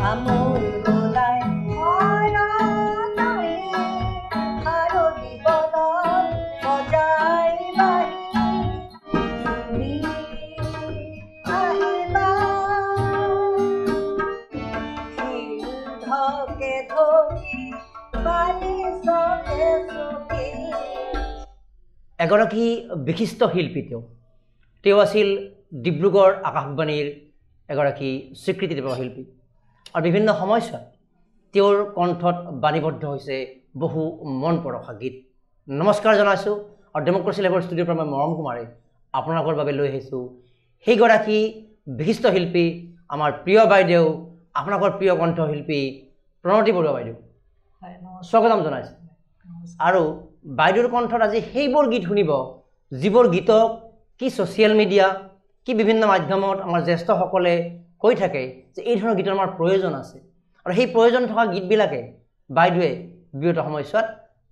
আমোল বোলাই আৰু জীৱনত বজাই বাঢ়ি আহিবা ধকে ধকি পানী চকে চকে। এগৰাকী বিশিষ্ট শিল্পী তেওঁ আছিল ডিব্ৰুগড় আকাশবাণীৰ এগৰাকী স্বীকৃতিপ্ৰাপ্ত শিল্পী আৰু বিভিন্ন সময়ছোৱাত তেওঁৰ কণ্ঠত বাণীবদ্ধ হৈছে বহু মন পৰশা গীত। নমস্কাৰ জনাইছোঁ আৰু ডেমক্ৰেচি লেভৰ ষ্টুডিঅ'ৰ পৰা মই মৰম কুমাৰে আপোনালোকৰ বাবে লৈ আহিছোঁ সেইগৰাকী বিশিষ্ট শিল্পী, আমাৰ প্ৰিয় বাইদেউ, আপোনালোকৰ প্ৰিয় কণ্ঠশিল্পী প্ৰণতি বৰুৱা বাইদেউ। স্বাগতম জনাইছোঁ। আৰু বাইদেউৰ কণ্ঠত আজি সেইবোৰ গীত শুনিব যিবোৰ গীতক কি ছ'চিয়েল মিডিয়া কি বিভিন্ন মাধ্যমত আমাৰ জ্যেষ্ঠসকলে কৈ থাকে যে এই ধৰণৰ গীতৰ আমাৰ প্ৰয়োজন আছে, আৰু সেই প্ৰয়োজন থকা গীতবিলাকে বাইদেৱে বিগত সময়ছোৱাত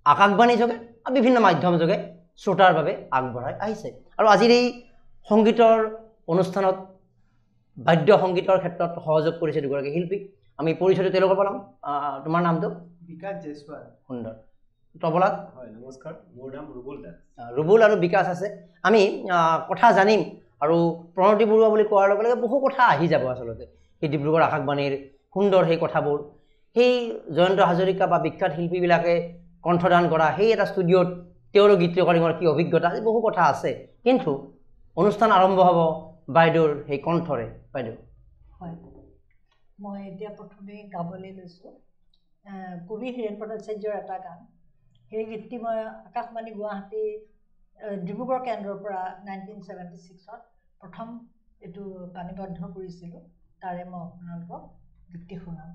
আকাশবাণী যোগে আৰু বিভিন্ন মাধ্যম যোগে শ্ৰোতাৰ বাবে আগবঢ়াই আহিছে। আৰু আজিৰ এই সংগীতৰ অনুষ্ঠানত বাদ্য সংগীতৰ ক্ষেত্ৰত সহযোগ কৰিছে দুগৰাকী শিল্পী। আমি পৰিচয়টো তেওঁলোকৰ পালাম। তোমাৰ নামটো? বিকাশ জয়ছোৱাল। সুন্দৰ। তবলাত? হয়, নমস্কাৰ, মোৰ নাম ৰুবুল দাস। ৰুবুল আৰু বিকাশ আছে। আমি কথা জানিম আৰু প্ৰণতি বৰুৱা বুলি কোৱাৰ লগে লগে বহু কথা আহি যাব আচলতে সেই ডিব্ৰুগড় আকাশবাণীৰ সুন্দৰ সেই কথাবোৰ, সেই জয়ন্ত হাজৰিকা বা বিখ্যাত শিল্পীবিলাকে কণ্ঠদান কৰা সেই এটা ষ্টুডিঅ'ত তেওঁৰ গীত ৰেকৰ্ডিঙৰ কি অভিজ্ঞতা, আজি বহু কথা আছে। কিন্তু অনুষ্ঠান আৰম্ভ হ'ব বাইদেউৰ সেই কণ্ঠৰে। বাইদেউ হয়, মই এতিয়া প্ৰথমে গাবলৈ লৈছোঁ কবি হীৰেণ ভট্টাচাৰ্যৰ এটা গান। সেই গীতটি মই আকাশবাণী গুৱাহাটী ডিব্ৰুগড় কেন্দ্ৰৰ পৰা 1976ত প্ৰথম এইটো বাণীবদ্ধ কৰিছিলোঁ। তাৰে মই আপোনালোকক গীতটি শুনাম।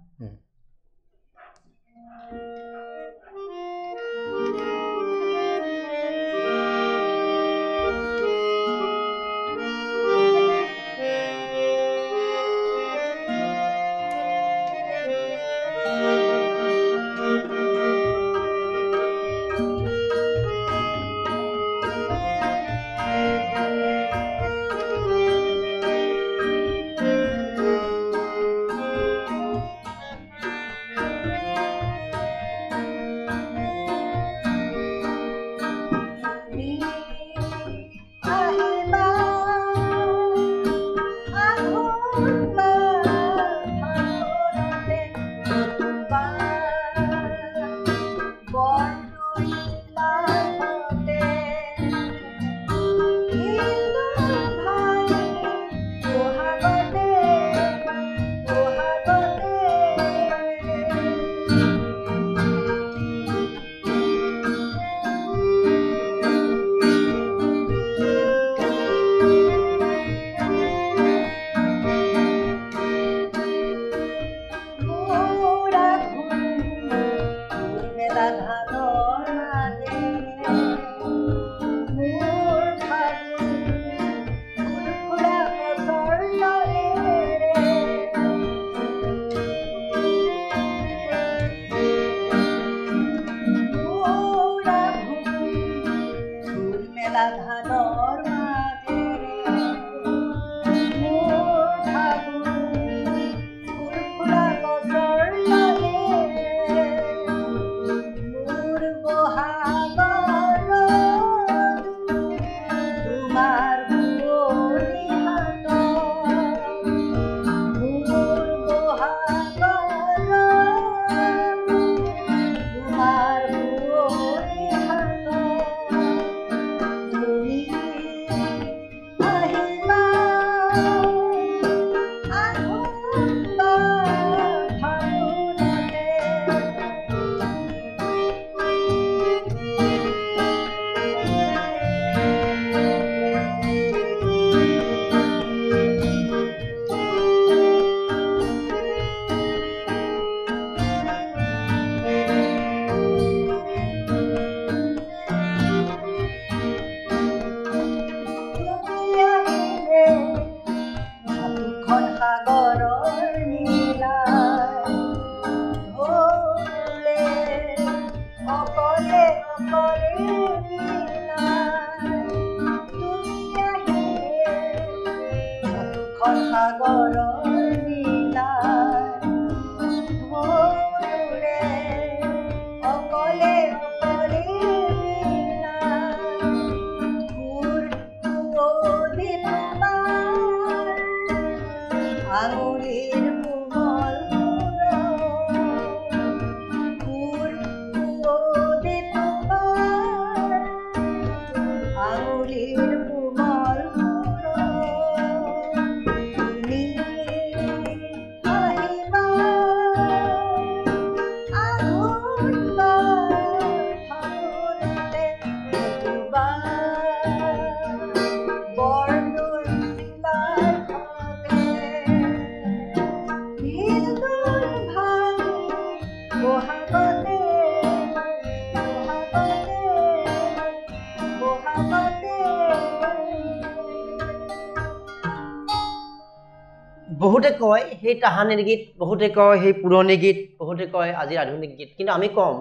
বহুতে কয় সেই তাহানিৰ গীত, বহুতে কয় সেই পুৰণি গীত, বহুতে কয় আজিৰ আধুনিক গীত, কিন্তু আমি ক'ম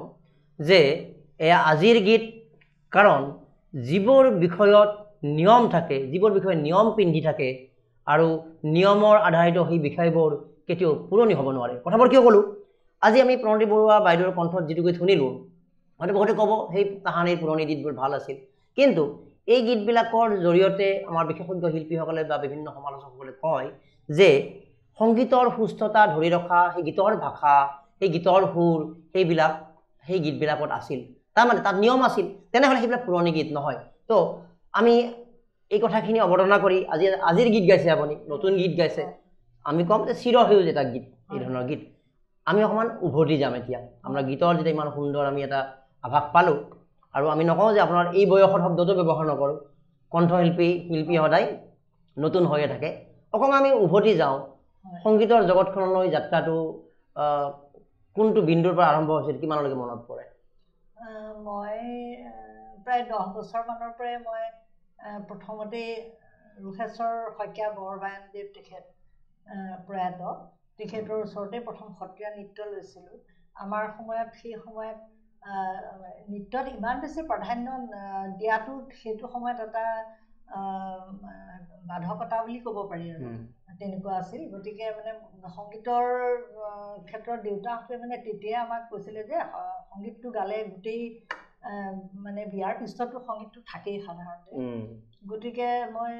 যে এয়া আজিৰ গীত, কাৰণ যিবোৰ বিষয়ত নিয়ম থাকে, যিবোৰ বিষয়ে নিয়ম পিন্ধি থাকে আৰু নিয়মৰ আধাৰিত সেই বিষয়বোৰ কেতিয়াও পুৰণি হ'ব নোৱাৰে। কথাবোৰ কিয় ক'লোঁ, আজি আমি প্ৰণতি বৰুৱা বাইদেউৰ কণ্ঠত যিটো গীত শুনিলোঁ, হয়তো বহুতে ক'ব সেই তাহানিৰ পুৰণি গীতবোৰ ভাল আছিল, কিন্তু এই গীতবিলাকৰ জৰিয়তে আমাৰ বিশেষজ্ঞ শিল্পীসকলে বা বিভিন্ন সমালোচকসকলে কয় যে সংগীতৰ সুস্থতা ধৰি ৰখা, সেই গীতৰ ভাষা, সেই গীতৰ সুৰ, সেইবিলাক সেই গীতবিলাকত আছিল, তাৰমানে তাত নিয়ম আছিল, তেনেহ'লে সেইবিলাক পুৰণি গীত নহয়। তো আমি এই কথাখিনি অৱতাৰণা কৰি আজিৰ গীত গাইছে আপুনি, নতুন গীত গাইছে, আমি ক'ম যে চিৰসেউজ এটা গীত, এই ধৰণৰ গীত আমি অকণমান উভতি যাম। এতিয়া আপোনাৰ গীতৰ যেতিয়া ইমান সুন্দৰ আমি এটা আভাস পালোঁ, আৰু আমি নকওঁ যে আপোনাৰ এই বয়সৰ শব্দটো ব্যৱহাৰ নকৰোঁ, কণ্ঠশিল্পী সদায় নতুন হৈয়ে থাকে। অকণমান আমি উভতি যাওঁ, সংগীতৰ জগতখনলৈ যাত্ৰাটো কোনটো বিন্দুৰ পৰা আৰম্ভ হৈছিল, কিমানলৈকে মনত পৰে? মই প্ৰায় 10 বছৰমানৰ পৰাই মই প্ৰথমতেই ৰোষেশ্বৰ শইকীয়া বৰবায়নদেৱ তেখেত প্ৰয়াত, তেখেতৰ ওচৰতে প্ৰথম সত্ৰীয়া নৃত্য লৈছিলোঁ। আমাৰ সময়ত সেই সময়ত নৃত্যত ইমান বেছি প্ৰাধান্য দিয়াটো সেইটো সময়ত এটা বাধকতা বুলি ক'ব পাৰি আৰু তেনেকুৱা আছিল। গতিকে মানে সংগীতৰ ক্ষেত্ৰত দেউতাহঁতে মানে তেতিয়াই আমাক কৈছিলে যে সংগীতটো গালে গোটেই মানে বিয়াৰ পিছতো সংগীতটো থাকেই সাধাৰণতে, গতিকে মই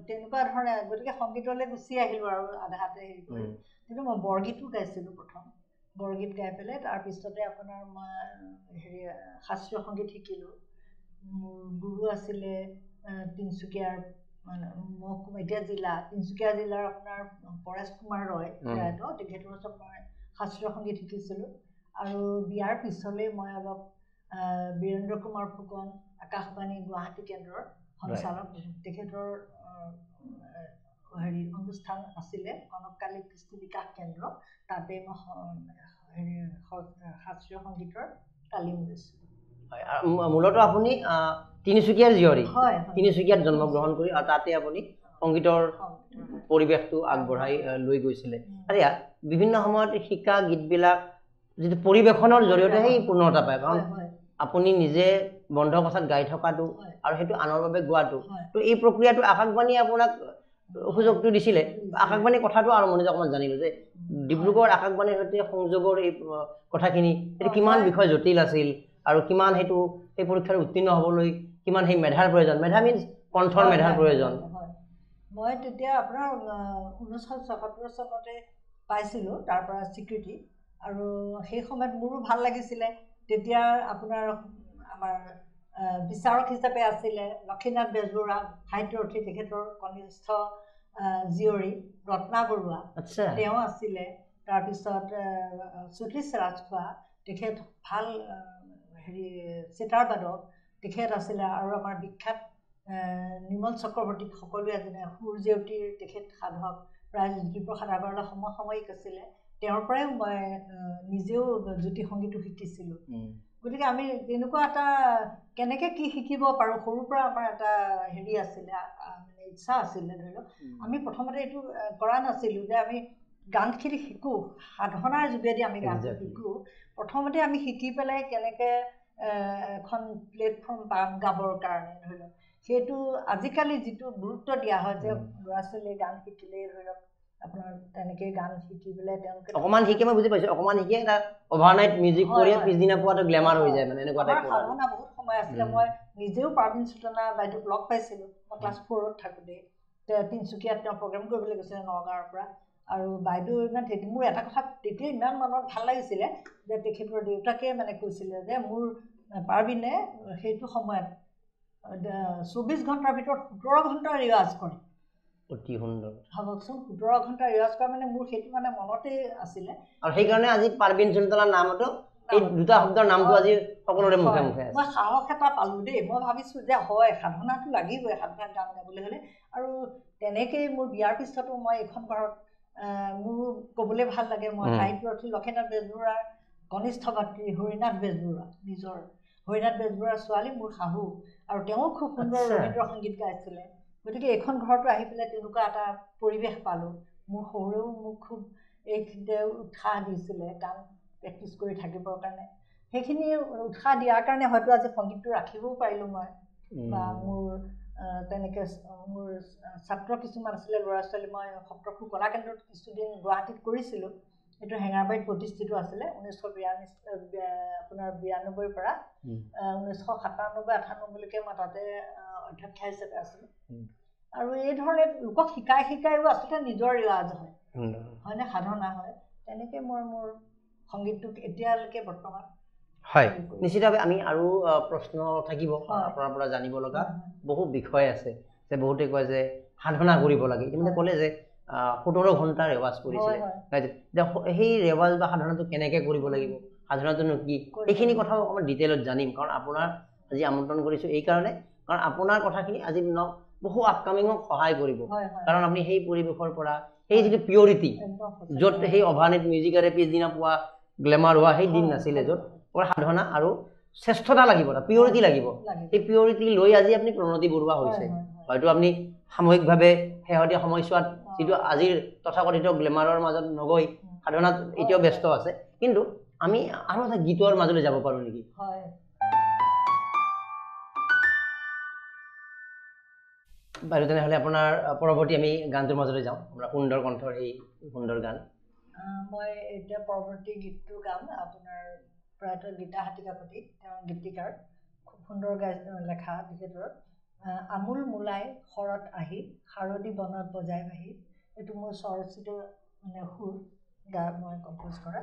তেনেকুৱা ধৰণে গতিকে সংগীতলৈ গুচি আহিলোঁ আৰু আধাতে হেৰি কৰি। কিন্তু মই বৰগীতো গাইছিলোঁ প্ৰথম, বৰগীত গাই পেলাই তাৰপিছতে আপোনাৰ মই হেৰি শাস্ত্ৰীয় সংগীত শিকিলোঁ। মোৰ গুৰু আছিলে তিনিচুকীয়াৰ, এতিয়া তিনিচুকীয়া জিলাৰ আপোনাৰ পৰেশ কুমাৰ ৰয় প্ৰয়াত, তেখেতৰ ওচৰত মই শাস্ত্ৰীয় সংগীত শিকিছিলোঁ। আৰু বিয়াৰ পিছলৈ মই অলপ বীৰেন্দ্ৰ কুমাৰ ফুকন, আকাশবাণী গুৱাহাটী কেন্দ্ৰৰ সঞ্চালক, তেখেতৰ হেৰি অনুষ্ঠান আছিলে কনককালী কৃষ্টি বিকাশ কেন্দ্ৰ, তাতে মই শাস্ত্ৰীয় সংগীতৰ তালিম লৈছিলোঁ। মূলতঃ আপুনি তিনিচুকীয়াৰ জীয়ৰী, তিনিচুকীয়াত জন্মগ্ৰহণ কৰি আৰু তাতে আপুনি সংগীতৰ পৰিৱেশটো আগবঢ়াই লৈ গৈছিলে। আৰু বিভিন্ন সময়ত শিকা গীতবিলাক যিটো পৰিৱেশনৰ জৰিয়তে সেই পূৰ্ণতা পায়, কাৰণ আপুনি নিজে বন্ধ কথাত গাই থকাটো আৰু সেইটো আনৰ বাবে গোৱাটো, তো এই প্ৰক্ৰিয়াটো আকাশবাণীয়ে আপোনাক সুযোগটো দিছিলে। আকাশবাণীৰ কথাটো আৰম্ভণিতে অকণমান জানিলোঁ যে ডিব্ৰুগড় আকাশবাণীৰ সৈতে সংযোগৰ এই কথাখিনি সেইটো কিমান বিষয় জটিল আছিল আৰু কিমান সেইটো সেই পৰীক্ষাত উত্তীৰ্ণ হ'বলৈ কিমান সেই মেধাৰ প্ৰয়োজন, মেধা মিনছ কণ্ঠৰ মেধাৰ প্ৰয়োজন। মই তেতিয়া আপোনাৰ 1977 চনতে পাইছিলোঁ তাৰ পৰা স্বীকৃতি, আৰু সেই সময়ত মোৰো ভাল লাগিছিলে। তেতিয়া আপোনাৰ আমাৰ বিচাৰক হিচাপে আছিলে লক্ষীনাথ বেজবৰুৱা, সাহিত্যৰথী, তেখেতৰ কনিষ্ঠ জীয়ৰী ৰত্না বৰুৱা, তেওঁ আছিলে। তাৰপিছত সতীশ ৰাজখোৱা, তেখেত ভাল হেৰি চিতাৰ বাদক, তেখেত আছিলে। আৰু আমাৰ বিখ্যাত নিৰ্মল চক্ৰৱৰ্তী, সকলোৱে যেনে সূৰ্যৱতীৰ তেখেত সাধক, প্ৰায় জ্যোতিপ্ৰসাদ আগৰৱালা সমসাময়িক আছিলে, তেওঁৰ পৰাই মই নিজেও জ্যোতি সংগীতো শিকিছিলোঁ। গতিকে আমি তেনেকুৱা এটা কেনেকৈ কি শিকিব পাৰোঁ, সৰুৰ পৰা আমাৰ এটা হেৰি আছিলে, মানে ইচ্ছা আছিলে। ধৰি লওক আমি প্ৰথমতে এইটো কৰা নাছিলোঁ যে আমি গানখিনি শিকোঁ, সাধনাৰ যোগেদি আমি গানটো শিকোঁ। প্ৰথমতে আমি শিকি পেলাই কেনেকৈ এখন প্লেটফৰ্ম পাম গাবৰ কাৰণে, ধৰি লওক সেইটো আজিকালি যিটো গুৰুত্ব দিয়া হয় যে ল'ৰা ছোৱালীয়ে গান শিকিলেই ধৰি লওক আপোনাৰ তেনেকৈ গান শিকি পেলাই তেওঁলোকে অকণমান শিকে, মই বুজি পাইছোঁ, অকণমান শিকে এটা অভাৰনাইট মিউজিক কৰি পিছদিনা পোৱাটো গ্লেমাৰ হৈ যায়, মানে এনেকুৱা টাইপৰ সাধনা বহুত সময় আছিলে। মই নিজেও পাৰ্বিন চুটানা বাইদেউক লগ পাইছিলোঁ, মই ক্লাছ 4ত থাকোঁতে তিনিচুকীয়াত তেওঁ প্ৰগ্ৰেম কৰিবলৈ গৈছিলে নগাঁৱৰ পৰা। আৰু বাইদেউ ইমান মোৰ এটা কথা তেতিয়া ইমান মনত ভাল লাগিছিলে যে তেখেতৰ দেউতাকে মানে কৈছিলে যে মোৰ পাৰ্বিনে সেইটো সময়ত 24 ঘণ্টাৰ ভিতৰত 17 ঘণ্টা ৰিৱাজ কৰে। অতি সুন্দৰ, ভাবকচোন 17 ঘণ্টা ৰিৱাজ কৰা, মানে মোৰ সেইটো মানে মনতেই আছিলে। আৰু সেইকাৰণে আজি পাৰ্বিন চুটানাৰ নামতো এই দুটা শব্দৰ নামটো আজি সকলোৰে মুখে মুখে আছে। মই সাহস এটা পালোঁ দেই, মই ভাবিছোঁ যে হয় সাধনাটো লাগিবই সাধনাত গান গাবলৈ হ'লে। আৰু তেনেকেই মোৰ বিয়াৰ পিছতো মই এইখন ঘৰত মোৰ ক'বলৈ ভাল লাগে, মই সাহিত্যৰথী লক্ষীনাথ বেজবৰুৱাৰ কনিষ্ঠ ভাতৃ হৰিনাথ বেজবৰুৱা, নিজৰ হৰিনাথ বেজবৰুৱাৰ ছোৱালী মোৰ শাহু, আৰু তেওঁ খুব সুন্দৰ ৰবীন্দ্ৰ সংগীত গাইছিলে। গতিকে এইখন ঘৰতো আহি পেলাই তেনেকুৱা এটা পৰিৱেশ পালোঁ। মোৰ সৰুও মোক খুব এইখিনিতে উৎসাহ দিছিলে গান প্ৰেক্টিছ কৰি থাকিবৰ কাৰণে সেইখিনি উৎসাহ দিয়াৰ কাৰণে হয়তো আজি সংগীতটো ৰাখিবও পাৰিলোঁ মই বা মোৰ তেনেকৈ মোৰ ছাত্ৰ কিছুমান আছিলে ল'ৰা ছোৱালী মই সপ্তৰ্ষি কলা কেন্দ্ৰত কিছুদিন গুৱাহাটীত কৰিছিলোঁ এইটো হেঙাৰবাৰীত প্ৰতিষ্ঠিত আছিলে 1992 পৰা 1997-98লৈকে মই তাতে অধ্যক্ষ হিচাপে আছিলোঁ আৰু এই ধৰণে লোকক শিকায়ো আচলতে নিজৰ ৰিৱাজ হয় হয়নে সাধনা হয় তেনেকৈ মই মোৰ সংগীতটোক এতিয়ালৈকে বৰ্তমান হয় নিশ্চিতভাৱে আমি আৰু প্ৰশ্ন থাকিব আপোনাৰ পৰা জানিব লগা বহু বিষয় আছে যে বহুতে কয় যে সাধনা কৰিব লাগে ইতিমধ্যে ক'লে যে 17 ঘণ্টা ৰেৱাজ কৰিছিলে সেই ৰেৱাজ বা সাধনাটো কেনেকৈ কৰিব লাগিব সাধনাটোনো কি এইখিনি কথাও অকণমান ডিটেইলত জানিম কাৰণ আপোনাৰ আজি আমন্ত্ৰণ কৰিছোঁ এইকাৰণে কাৰণ আপোনাৰ কথাখিনি আজি বহু আপকামিঙক সহায় কৰিব কাৰণ আপুনি সেই পৰিৱেশৰ পৰা সেই যিটো পিয়ৰিটি য'ত সেই অভানিত মিউজিকেৰে পিছদিনা পোৱা গ্লেমাৰ হোৱা সেই দিন নাছিলে য'ত সাধনা আৰু শ্ৰেষ্ঠতা লাগিব এটা পিয়ৰিটি লাগিব এই পিয়ৰিটি লৈ আজি আপুনি প্ৰণতি বৰুৱা হৈছে হয়তো আপুনি সামূহিকভাৱে শেহতীয়া সময়ছোৱাত যিটো আজিৰ তথাকথিত গ্লেমাৰৰ মাজত নগৈ সাধনাত এতিয়াও ব্যস্ত আছে কিন্তু আমি আৰু এটা গীতৰ মাজলৈ যাব পাৰোঁ নেকি বাৰু তেনেহ'লে আপোনাৰ পৰৱৰ্তী আমি গানটোৰ মাজলৈ যাওঁ আপোনাৰ সুন্দৰ কণ্ঠৰ এই সুন্দৰ গান মই এতিয়া পৰৱৰ্তী গীতটো গাম আপোনাৰ প্ৰয়াত গীতা হাতীকাকতি তেওঁ গীতিকাৰ খুব সুন্দৰ লেখা তেখেতৰ আমোল মোলাই শৰত আহি শাৰদী বনত বজাই বাহি এইটো মোৰ স্বৰচিত মানে সুৰ মই কম্প'জ কৰা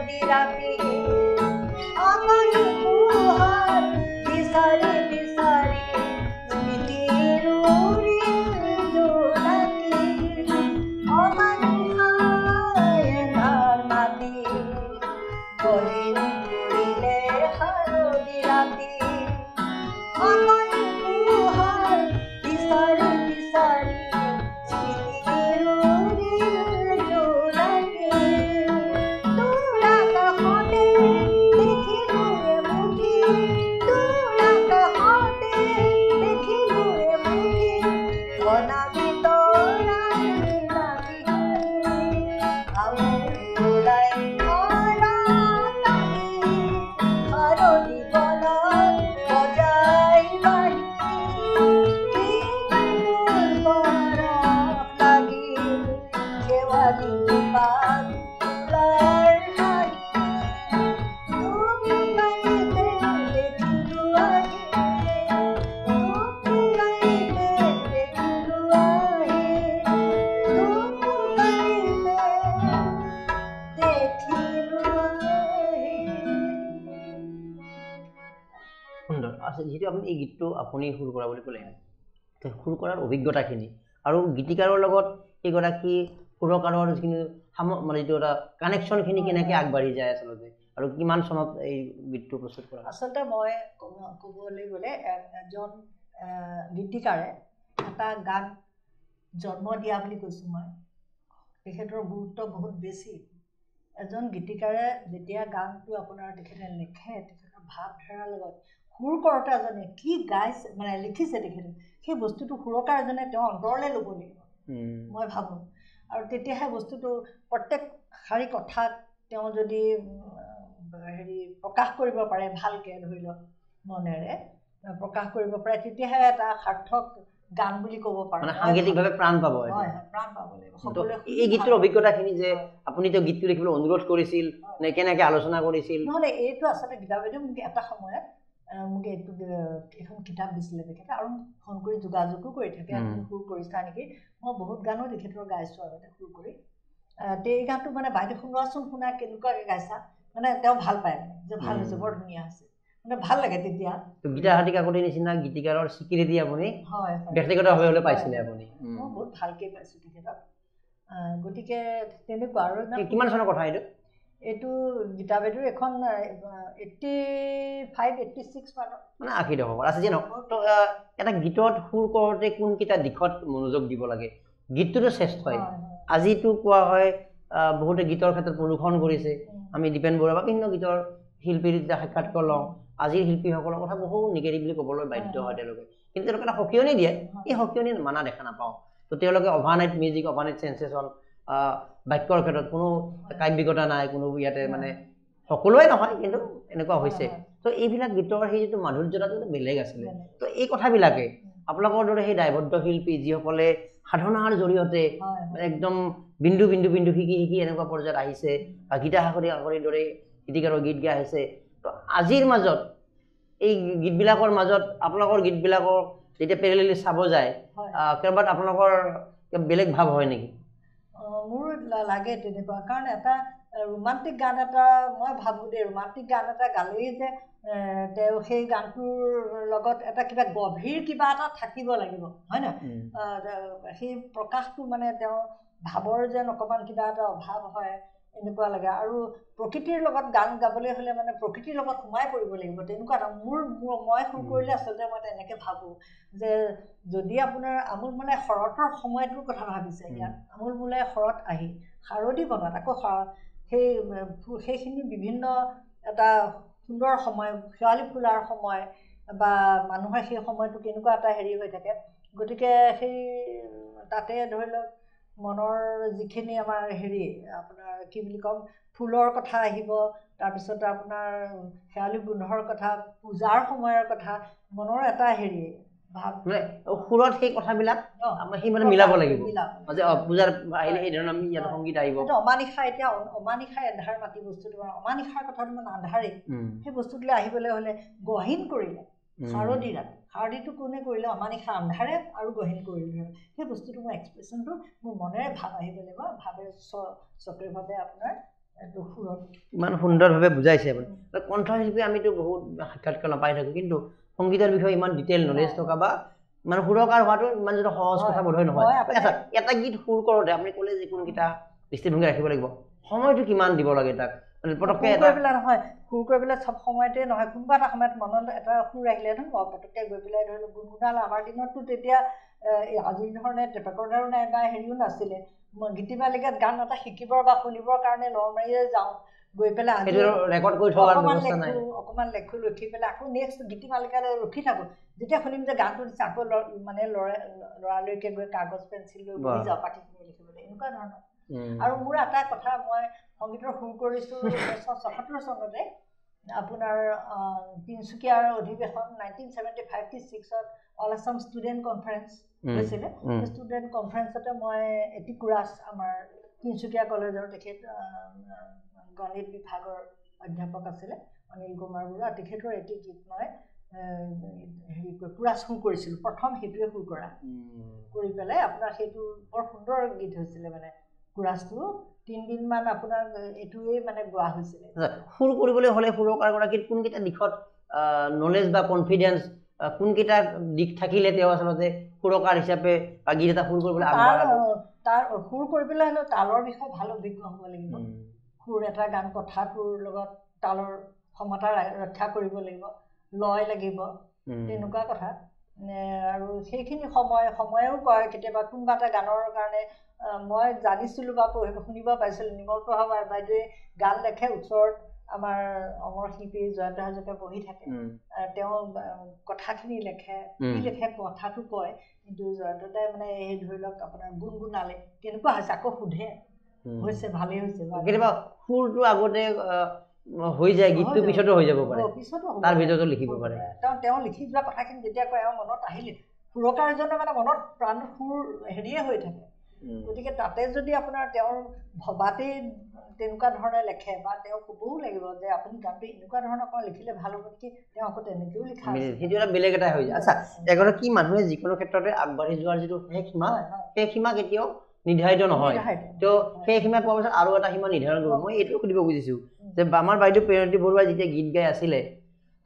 শাৰদী ৰাতি অকল পোহৰ বিচাৰি বিচাৰি স্মৃতিৰ উৰিল জোনাকী অমানিশাই এন্ধাৰ মাটি গহীন কৰিলে শাৰদী ৰাতি অকল পোহৰ বিচাৰি বিচাৰি স্মৃতিৰ উৰিল জোনাকী তোৰ আকাশতে দেখিলো এমুঠি তোৰ আকাশতে দেখিলো এমুঠি ঘনা ভিতৰাই লাগি আৰু ওলাই ঘৰত আহি শাৰদী বনত বজাই বাঢ়ি লাগিল শেৱালি পাত ফুলাৰ শাৰী টুপলাইতে দেখিলো আহি টুপলাইতে দেখিলো আহি টুপলাইতে দেখিলো আহি সুন্দৰ আছে যিহেতু আপুনি এই গীতটো আপুনি সুৰ কৰা বুলি ক'লে সুৰ কৰাৰ অভিজ্ঞতাখিনি আৰু গীতিকাৰৰ লগত এইগৰাকী সুৰকাৰৰ যিখিনি মানে যিটো এটা কানেকশ্যনখিনি কেনেকৈ আগবাঢ়ি যায় আচলতে আৰু কিমান চনত এই গীতটো প্ৰস্তুত কৰা আচলতে মই ক'বলৈ গ'লে এজন গীতিকাৰে এটা গান জন্ম দিয়া বুলি কৈছোঁ মই তেখেতৰ গুৰুত্ব বহুত বেছি এজন গীতিকাৰে যেতিয়া গানটো আপোনাৰ তেখেতে লিখে তেখেতৰ ভাৱধাৰাৰ লগত সুৰ কৰোঁতে এজনে কি গাইছে মানে লিখিছে তেখেতে সেই বস্তুটো সুৰকাৰ এজনে তেওঁ অন্তৰলৈ ল'ব লাগিব মই ভাবোঁ আৰু তেতিয়াহে বস্তুটো প্ৰত্যেক শাৰী কথাত তেওঁ যদি প্ৰকাশ কৰিব পাৰে ভালকৈ ধৰি লওক মনেৰে প্ৰকাশ কৰিব পাৰে তেতিয়াহে এটা সাৰ্থক গান বুলি ক'ব পাৰে মানে সাংগীতিকভাৱে প্ৰাণ পাব হয় প্ৰাণ পাব লাগিব সকলোৱে এই গীতটোৰ অভিজ্ঞতাখিনি যে আপুনি তেওঁ গীতটো লিখিবলৈ অনুৰোধ কৰিছিল নে কেনেকৈ আলোচনা কৰিছিল নহ'লে এইটো আচলতে গীতা বাইদেউ মোক এটা সময়ত মোক এইটো এখন কিতাপ দিছিলে তেখেতে আৰু ফোন কৰি যোগাযোগো কৰি থাকে আপুনি সুৰ কৰিছা নেকি মই বহুত গানো তেখেতৰ গাইছোঁ আগতে সুৰ কৰি এই গানটো মানে বাইদেউ শুনোৱাচোন শুনা কেনেকুৱাকৈ গাইছা মানে তেওঁ ভাল পায় মানে যে ভাল হৈছে বৰ ধুনীয়া হৈছে মানে ভাল লাগে তেতিয়া গীতা হাতী কাকতিৰ নিচিনা গীতিকাৰৰ স্বীকৃতি আপুনি হয় ব্যক্তিগতভাৱে হ'লে পাইছিলে আপুনি মই বহুত ভালকৈ পাইছোঁ তেখেতক গতিকে তেনেকুৱা আৰু কিমান চনৰ কথা এইটো এইটো গীতা বাইদেউৰ এখন 85-86 মানত মানে 80 দশকৰ আছে যে নহওক তো এটা গীতত সুৰ কৰোঁতে কোনকেইটা দিশত মনোযোগ দিব লাগে গীতটোতো শ্ৰেষ্ঠই আজিতো কোৱা হয় বহুতে গীতৰ ক্ষেত্ৰত প্ৰদূষণ কৰিছে আমি দীপেন বৰুৱা বা বিভিন্ন গীতৰ শিল্পীৰ যেতিয়া সাক্ষাৎকাৰ লওঁ আজিৰ শিল্পীসকলৰ কথা বহু নিগেটিভ বুলি ক'বলৈ বাধ্য হয় তেওঁলোকে কিন্তু তেওঁলোকে এটা সকিয়নি দিয়ে এই সকিয়নি মানা দেখা নাপাওঁ তো তেওঁলোকে অভাৰনাইট মিউজিক অভাৰনাইট চেঞ্চেশ্যন বাক্যৰ ক্ষেত্ৰত কোনো কাব্যিকতা নাই কোনো ইয়াতে মানে সকলোৱে নহয় কিন্তু এনেকুৱা হৈছে তো এইবিলাক গীতৰ সেই যিটো মাধুৰ্যতাটো বেলেগ আছিলে তো এই কথাবিলাকে আপোনালোকৰ দৰে সেই দায়বদ্ধ শিল্পী যিসকলে সাধনাৰ জৰিয়তে একদম বিন্দু বিন্দু বিন্দু শিকি শিকি এনেকুৱা পৰ্যায়ত আহিছে বা গীতা কাকতিৰ দৰে গীতিকাৰৰ গীত গাই আহিছে তো আজিৰ মাজত এই গীতবিলাকৰ মাজত আপোনালোকৰ গীতবিলাকৰ যেতিয়া পেৰেলেলি চাব যায় ক'ৰবাত আপোনালোকৰ বেলেগ ভাৱ হয় নেকি মোৰ লাগে তেনেকুৱা কাৰণ এটা ৰোমান্টিক গান এটা মই ভাবোঁ দেই ৰোমান্টিক গান এটা গালেই যে তেওঁ সেই গানটোৰ লগত এটা কিবা গভীৰ কিবা এটা থাকিব লাগিব হয় নাই সেই প্ৰকাশটো মানে তেওঁ ভাৱৰ যেন অকণমান কিবা এটা অভাৱ হয় এনেকুৱা লাগে আৰু প্ৰকৃতিৰ লগত গান গাবলৈ হ'লে মানে প্ৰকৃতিৰ লগত সোমাই পৰিব লাগিব তেনেকুৱা এটা মই সুৰ কৰিলে আচলতে মই তেনেকৈ ভাবোঁ যে যদি আপোনাৰ আমোল মোলাই শৰতৰ সময়টোৰ কথা ভাবিছে ইয়াত আমোল মোলাই শৰত আহি শাৰদী বনত আকৌ সেইখিনি বিভিন্ন এটা সুন্দৰ সময় শেৱালি ফুলাৰ সময় বা মানুহৰ সেই সময়টো কেনেকুৱা এটা হেৰি হৈ থাকে গতিকে সেই তাতে ধৰি লওক মনৰ যিখিনি আমাৰ হেৰি আপোনাৰ কি বুলি ক'ম ফুলৰ কথা আহিব তাৰপিছতে আপোনাৰ শেৱালি গোন্ধৰ কথা পূজাৰ সময়ৰ কথা মনৰ এটা হেৰি ভাৱ সুৰত সেই কথাবিলাক সেই মানে মিলাব লাগিব যে পূজাৰ আহিলে এই ধৰণৰ আমি ইয়াত সংগীত আহিব অমানিশা এতিয়া অমানিশাই এন্ধাৰ মাটি বস্তুটো অমানিশাৰ কথাটো মানে আন্ধাৰেই সেই বস্তুটোলৈ আহিবলৈ হ'লে গহীন কৰিলে শাৰদী ৰাতি শাৰদীটো কোনে কৰিলে অমানিশা আন্ধাৰে আৰু গহীন কৰিলে সেই বস্তুটো মোৰ এক্সপ্ৰেশ্যনটো মোৰ মনেৰে ভাৱ আহিব লাগিব ভাৱে স্বকীয়ভাৱে আপোনাৰ এইটো সুৰত ইমান সুন্দৰভাৱে বুজাইছে আপুনি কণ্ঠশিল্পী আমিতো বহুত সাক্ষাৎকাৰ নাপাই থাকোঁ কিন্তু সংগীতৰ বিষয়ে ইমান ডিটেইল নলেজ থকা বা মানে সুৰকাৰ হোৱাটো ইমান যদি সহজ কথা বোধ হয় নহয় আচ্ছা এটা গীত সুৰ কৰোঁতে আপুনি ক'লে যিকোনো গীতা দৃষ্টিভংগী ৰাখিব লাগিব সময়টো কিমান দিব লাগে তাক মানে পটককৈ এটা নহয় সুৰ কৰি পেলাই চব সময়তে নহয় কোনোবা এটা সময়ত মনত এটা সুৰ আহিলে নহয় মই পটককৈ গৈ পেলাই ধৰি লওক গুণগুণালে আমাৰ দিনততো তেতিয়া আজিৰ ধৰণে টেপ ৰেকৰ্ডাৰো নাই বা হেৰিও নাছিলে গীতিমালিকাত গান এটা শিকিবৰ বা শুনিবৰ কাৰণে লৰ মাৰিয়ে যাওঁ গৈ পেলাই আজি ৰেকৰ্ড কৰি থোৱাৰ ব্যৱস্থা নাই অকণমান লেখো লিখি পেলাই আকৌ নেক্সট গীতিমালিকালৈ ৰখি থাকোঁ যেতিয়া শুনিম যে গানটো দিছে আকৌ মানে লৰালৰিকৈ গৈ কাগজ পেঞ্চিল লৈ বহি যাওঁ বাকীখিনি লিখিবলৈ এনেকুৱা ধৰণৰ আৰু মোৰ এটা কথা মই সংগীতৰ সুৰ কৰিছোঁ 1974 চনতে আপোনাৰ তিনিচুকীয়াৰ অধিৱেশন 1975-76ত অল আছাম ষ্টুডেণ্ট কনফাৰেঞ্চ হৈছিলে ষ্টুডেণ্ট কনফাৰেঞ্চতে মই এটি কোৰাছ আমাৰ তিনিচুকীয়া কলেজৰ তেখেত গণিত বিভাগৰ অধ্যাপক আছিলে অনিল কুমাৰ বৰুৱা তেখেতৰ এটি গীত মই হেৰি কোৰাছ সুৰ কৰিছিলোঁ প্ৰথম সেইটোৱে সুৰ কৰা কৰি পেলাই আপোনাৰ সেইটো বৰ সুন্দৰ গীত হৈছিলে মানে কোৰাছটো 3 দিনমান আপোনাৰ এইটোৱেই মানে গোৱা হৈছিলে সুৰ কৰিবলৈ হ'লে সুৰকাৰগৰাকীৰ কোনকেইটা দিশত নলেজ বা কনফিডেন্স কোনকেইটা দিশ থাকিলে তেওঁ আচলতে সুৰকাৰ হিচাপে বা গীত এটা সুৰ কৰিবলৈ আগবাঢ়াব তাৰ সুৰ কৰিবলৈ হ'লে তালৰ বিষয়ে ভাল অভিজ্ঞ হ'ব লাগিব সুৰ এটা গান কথাটোৰ লগত তালৰ সমতা ৰক্ষা কৰিব লাগিব লয় লাগিব তেনেকুৱা কথা আৰু সেইখিনি সময়ো কয় কেতিয়াবা কোনোবা এটা গানৰ কাৰণে মই জানিছিলোঁ বা শুনিব পাইছিলোঁ নিৰ্মল প্ৰভা বাইদেৱে গান লেখে ওচৰত আমাৰ অমৰ শিল্পী জয়ন্ত হাজৰিকা বহি থাকে তেওঁ কথাখিনি লেখে কি লেখে কথাটো কয় কিন্তু জয়ন্তদাই মানে এই ধৰি লওক আপোনাৰ গুণগুণালে কেনেকুৱা হৈছে আকৌ সোধে হৈছে ভালেই হৈছে কেতিয়াবা সুৰটো আগতে হৈ যায় গীতটো পিছতো হৈ যাব পাৰে তাৰ ভিতৰতো লিখিব পাৰে তেওঁ লিখি যোৱা কথাখিনি যেতিয়া কয় এওঁ মনত আহিলে সুৰকাৰজনে মানে মনত প্ৰাণ সুৰ হেৰিয়ে হৈ থাকে গতিকে তাতে যদি আপোনাৰ তেওঁৰ ভবাতেই তেনেকুৱা ধৰণে লেখে বা তেওঁ ক'বও লাগিব যে আপুনি গানটো এনেকুৱা ধৰণৰ অকণ লিখিলে ভাল হ'ব নেকি তেওঁ আকৌ তেনেকৈও লিখা সেইটো এটা বেলেগ এটা হৈ যায় আচ্ছা এগৰাকী মানুহে যিকোনো ক্ষেত্ৰতে আগবাঢ়ি যোৱাৰ যিটো শেষ সীমা সেই সীমা কেতিয়াও নিৰ্ধাৰিত নহয় তো সেই সীমা পোৱাৰ পিছত আৰু এটা সীমা নিৰ্ধাৰণ কৰোঁ মই এইটো সুধিব খুজিছোঁ যে আমাৰ বাইদেউ প্ৰেৰণতি বৰুৱাই যেতিয়া গীত গাই আছিলে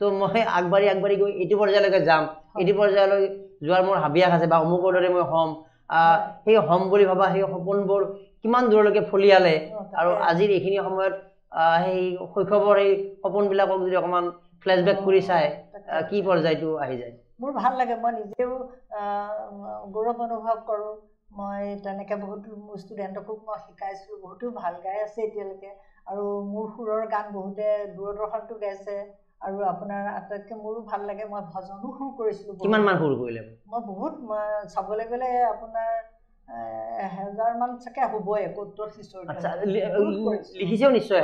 তো মই আগবাঢ়ি গৈ এইটো পৰ্যায়লৈকে যাম এইটো পৰ্যায়লৈ যোৱাৰ মোৰ হাবিয়াস আছে বা অমুকৰ দৰে মই হ'ম সেই হ'ম বুলি ভাবা সেই সপোনবোৰ কিমান দূৰলৈকে ফলিয়ালে আৰু আজিৰ এইখিনি সময়ত সেই শৈশৱৰ সেই সপোনবিলাকক যদি অকণমান ফ্লেশ্ববেক কৰি চাই কি পৰ্যায়টো আহি যায় মোৰ ভাল লাগে মই নিজেও গৌৰৱ অনুভৱ কৰোঁ মই তেনেকৈ বহুত মোৰ ষ্টুডেণ্টকো মই শিকাইছোঁ বহুতো ভাল গাই আছে এতিয়ালৈকে আৰু মোৰ সুৰৰ গান বহুতে দূৰদৰ্শনতো গাইছে আৰু আপোনাৰ আটাইতকৈ মোৰো ভাল লাগে মই ভজনো সুৰ কৰিছিলোঁ কিমানমান সুৰ কৰিলে মই বহুত চাবলৈ গ'লে আপোনাৰ 1000 মান চাগে হ'বই 70 শিশৰ লিখিছেও নিশ্চয়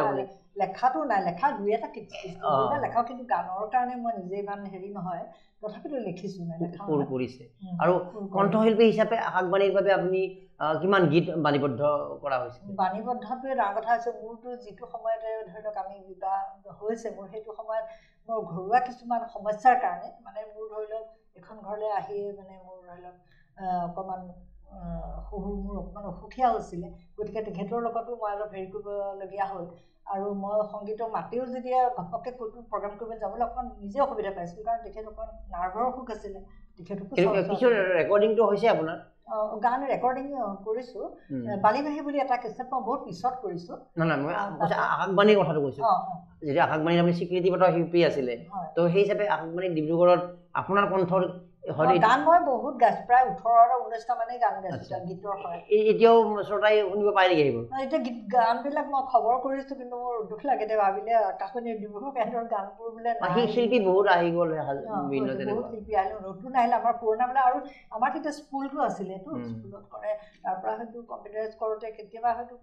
লেখাটো নাই লেখা দুই এটা লেখা কিন্তু গানৰ কাৰণে মই নিজে ইমান হেৰি নহয় তথাপিতো লিখিছোঁ সুৰ কৰিছে আৰু কণ্ঠশিল্পী হিচাপে আকাশবাণীৰ বাবে আপুনি কিমান গীত বাণীবদ্ধ কৰা হৈছে বাণীবদ্ধটোৱে ডাঙৰ কথা হৈছে মোৰতো যিটো সময়তে ধৰি লওক আমি বিবাহ হৈছে মোৰ সেইটো সময়ত মোৰ ঘৰুৱা কিছুমান সমস্যাৰ কাৰণে মানে মোৰ ধৰি লওক এখন ঘৰলৈ আহি মানে মোৰ ধৰি লওক অকণমান শহুৰ মোৰ অকণমান অসুখীয়া হৈছিলে গতিকে তেখেতৰ লগতো মই অলপ হেৰি কৰিবলগীয়া হ'ল আৰু মই সংগীতৰ মাতেও যেতিয়া ঘপককৈ ক'তো প্ৰগ্ৰাম কৰিবলৈ যাবলৈ অকণমান নিজে অসুবিধা পাইছিলোঁ কাৰণ তেখেত অকণমান নাৰ্ভৰ অসুখ আছিলে তেখেতকো ৰেকৰ্ডিংটো হৈছে আপোনাৰ গান ৰেকৰ্ডিং কৰিছোঁ বালিবাহী বুলি এটা কেছেট মই বহুত পিছত কৰিছোঁ মই আকাশবাণীৰ কথাটো কৈছোঁ যেতিয়া আকাশবাণীত আপুনি স্বীকৃতিপ্ৰাপ্ত শিল্পী আছিলে তো সেই হিচাপে আকাশবাণী ডিব্ৰুগড়ত আপোনাৰ কণ্ঠৰ গান মই বহুত গাইছোঁ প্ৰায় 18-19টা মানে গান গাইছোঁ গীতৰ হয় এতিয়াও শ্ৰোতাই শুনিব পাৰে নেকি আহিব এতিয়া গীত গানবিলাক মই খবৰ কৰিছোঁ কিন্তু মোৰ দুখ লাগে এতিয়া ভাবিলে আকাশবাণী ডিব্ৰুগড় কেন্দ্ৰৰ গানবোৰ বোলে সেই শিল্পী বহুত আহি গ'ল বহুত শিল্পী আহিলে নতুন আহিলে আমাৰ পুৰণাবিলাক আৰু আমাৰ তেতিয়া স্কুলটো আছিলেতো স্কুলত কৰে তাৰ পৰা হয়তো কম্পিউটাৰাইজ কৰোঁতে কেতিয়াবা হয়তো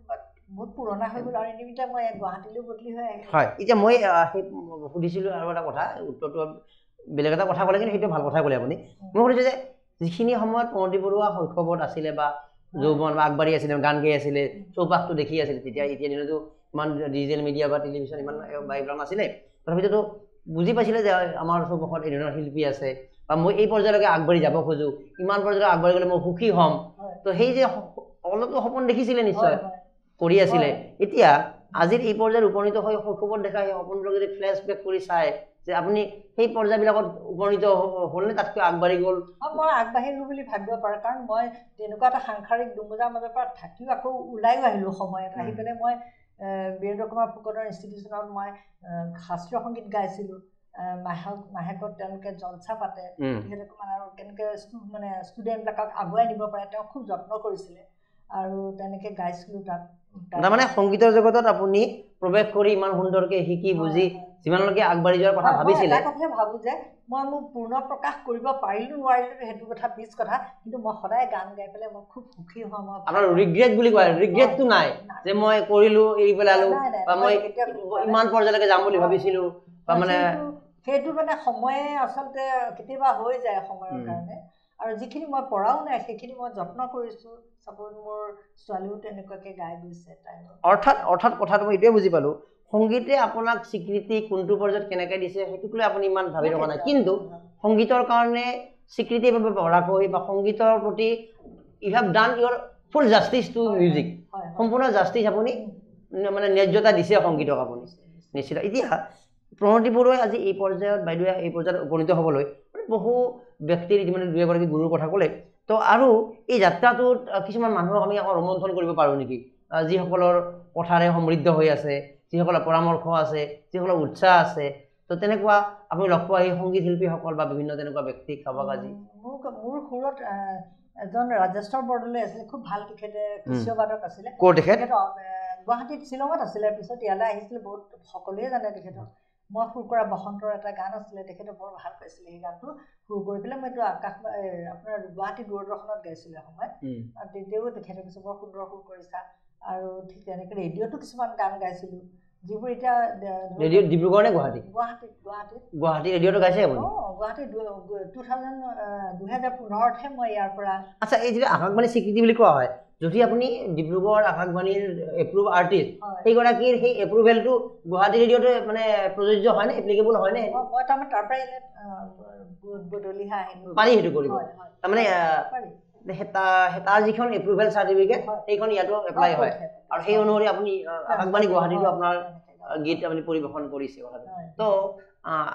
বহুত পুৰণা হৈ গ'ল আৰু এনিমিটাই মই গুৱাহাটীলৈ বদলি হৈ আহিলোঁ হয় এতিয়া মই সেই সুধিছিলোঁ আৰু এটা কথা উত্তৰটো বেলেগ এটা কথা ক'লে কিন্তু সেইটো ভাল কথা ক'লে আপুনি মই সুধিছোঁ যে যিখিনি সময়ত প্ৰণতি বৰুৱা শৈশৱত আছিলে বা যৌৱন বা আগবাঢ়ি আছিলে গান গাই আছিলে চৌপাশটো দেখি আছিলে তেতিয়া এতিয়া দিনতো ইমান ডিজিটেল মিডিয়া বা টেলিভিশ্যন ইমান বা এইবিলাক নাছিলে তথাপিতো বুজি পাইছিলে যে আমাৰ চৌপাশত এই ধৰণৰ শিল্পী আছে বা মই এই পৰ্যায়লৈকে আগবাঢ়ি যাব খোজোঁ ইমান পৰ্যায়লৈ আগবাঢ়ি গ'লে মই সুখী হ'ম তো সেই যে অলপতো সপোন দেখিছিলে নিশ্চয় কৰি আছিলে এতিয়া আজিৰ এই পৰ্যায়ত উপনীত হৈ শৈশৱত দেখা সেই সপোনবোৰ যদি ফ্লেশ্ববেক কৰি চায় যে আপুনি সেই পৰ্যায়বিলাকত উপনীত হ'লনে তাতকৈ আগবাঢ়ি গ'ল? মই আগবাঢ়িলোঁ বুলি ভাবিব পাৰোঁ, কাৰণ মই তেনেকুৱা এটা সাংসাৰিক দুমোজাৰ মাজৰ পৰা থাকিও আকৌ ওলাইও আহিলোঁ সময়ত। আহি পেলাই মই বীৰেন্দ্ৰ কুমাৰ ফুকনৰ ইনষ্টিটিউশ্যনত মই শাস্ত্ৰীয় সংগীত গাইছিলোঁ। মাহেকত তেওঁলোকে জলচা পাতে, তেখেতক মানে আৰু কেনেকৈ মানে ষ্টুডেণ্টবিলাকক আগুৱাই নিব পাৰে তেওঁ খুব যত্ন কৰিছিলে আৰু তেনেকৈ গাইছিলোঁ তাত। তাৰমানে সংগীতৰ জগতত আপুনি প্ৰৱেশ কৰি ইমান সুন্দৰকৈ শিকি বুজি যিমানলৈকে আগবাঢ়ি যোৱাৰ কথা ভাবিছিলে। এটা কথাই ভাবোঁ যে মই মোক পূৰ্ণ প্ৰকাশ কৰিব পাৰিলোঁ নোৱাৰিলোঁ সেইটো কথা পিছ কথা, কিন্তু মই সদায় গান গাই পেলাই মই খুব সুখী হওঁ। মই আপোনাৰ ৰিগ্ৰেট বুলি কয়, ৰিগ্ৰেটটো নাই যে মই কৰিলোঁ এৰি পেলালোঁ বা মই ইমান পৰ্যায়লৈকে যাম বুলি ভাবিছিলোঁ বা মানে সেইটো মানে সময়ে আচলতে কেতিয়াবা হৈ যায় সময়ৰ কাৰণে। আৰু যিখিনি মই পঢ়াও নাই সেইখিনি মই যত্ন কৰিছোঁ। চাপোজ মোৰ ছোৱালীও তেনেকুৱাকৈ গাই গৈছে তাই। অৰ্থাৎ কথাটো মই এইটোৱে বুজি পালোঁ, সংগীতে আপোনাক স্বীকৃতি কোনটো পৰ্যায়ত কেনেকৈ দিছে সেইটোক লৈ আপুনি ইমান ভাবি থকা নাই, কিন্তু সংগীতৰ কাৰণে স্বীকৃতিৰ বাবে পঢ়াকৈ বা সংগীতৰ প্ৰতি you have done your full justice to music, সম্পূৰ্ণ জাষ্টিছ আপুনি মানে ন্যায্যতা দিছে সংগীতক আপুনি নিশ্চিত। এতিয়া প্ৰণতি বৰুৱাই আজি এই পৰ্যায়ত বাইদেৱে এই পৰ্যায়ত উপনীত হ'বলৈ বহু ব্যক্তিৰ ইতিমধ্যে দুই এগৰাকী গুৰুৰ কথা ক'লে, তো আৰু এই যাত্ৰাটোত কিছুমান মানুহক আমি আকৌ ৰোমন্থন কৰিব পাৰোঁ নেকি, যিসকলৰ কথাৰে সমৃদ্ধ হৈ আছে, যিসকলৰ পৰামৰ্শ আছে, যিসকলৰ উৎসাহ আছে, তো তেনেকুৱা আপুনি লগ পোৱা সেই সংগীত শিল্পীসকল বা বিভিন্ন তেনেকুৱা ব্যক্তিক কাৰোবাক আজি? মোৰ সুৰত এজন ৰাজেশ্বৰ বৰদলৈ আছিলে, খুব ভাল তেখেতে কৃষ্যবাদক আছিলে। ক'ৰ তেখেত? গুৱাহাটীত শ্বিলঙত আছিলে, পিছত ইয়ালৈ আহিছিলে, বহুত সকলোৱে জানে তেখেতক। মই সুৰ কৰা বসন্তৰ এটা গান আছিলে, তেখেতে বৰ ভাল পাইছিলে সেই গানটো সুৰ কৰি পেলাই। মই এইটো আপোনাৰ গুৱাহাটী দূৰদৰ্শনত গাইছিলোঁ সময়ত, তেতিয়াও তেখেতে কৈছে বৰ সুন্দৰ সুৰ কৰিছা। আৰু ঠিক তেনেকৈ ৰেডিঅ'টো কিছুমান গান গাইছিলোঁ যিবোৰ এতিয়া ৰেডিঅ'ত ডিব্ৰুগড় নে গুৱাহাটী? গুৱাহাটী ৰেডিঅ'টো গাইছে আপুনি? গুৱাহাটী 2015তহে মই ইয়াৰ পৰা। আচ্ছা, এই যিটো আকাশবাণী স্বীকৃতি বুলি কোৱা হয়, যদি আপুনি ডিব্ৰুগড় আকাশবাণীৰ এপ্ৰুভ আৰ্টিষ্ট, সেইগৰাকীৰ সেই এপ্ৰুভেলটো গুৱাহাটী ৰেডিঅ'টো মানে প্ৰযোজ্য হয়নে, এপ্লিকেবল হয়নে? মই তাৰমানে তাৰ পৰাই বদলিহে আহিলোঁ। পাৰি সেইটো কৰিব, তাৰমানে তাৰ যিখন এপ্ৰুভেল চাৰ্টিফিকেট সেইখন ইয়াতো এপ্লাই হয়, আৰু সেই অনুসৰি আপুনি আকাশবাণী গুৱাহাটীতো আপোনাৰ গীত আপুনি পৰিৱেশন কৰিছে কথাটো। তো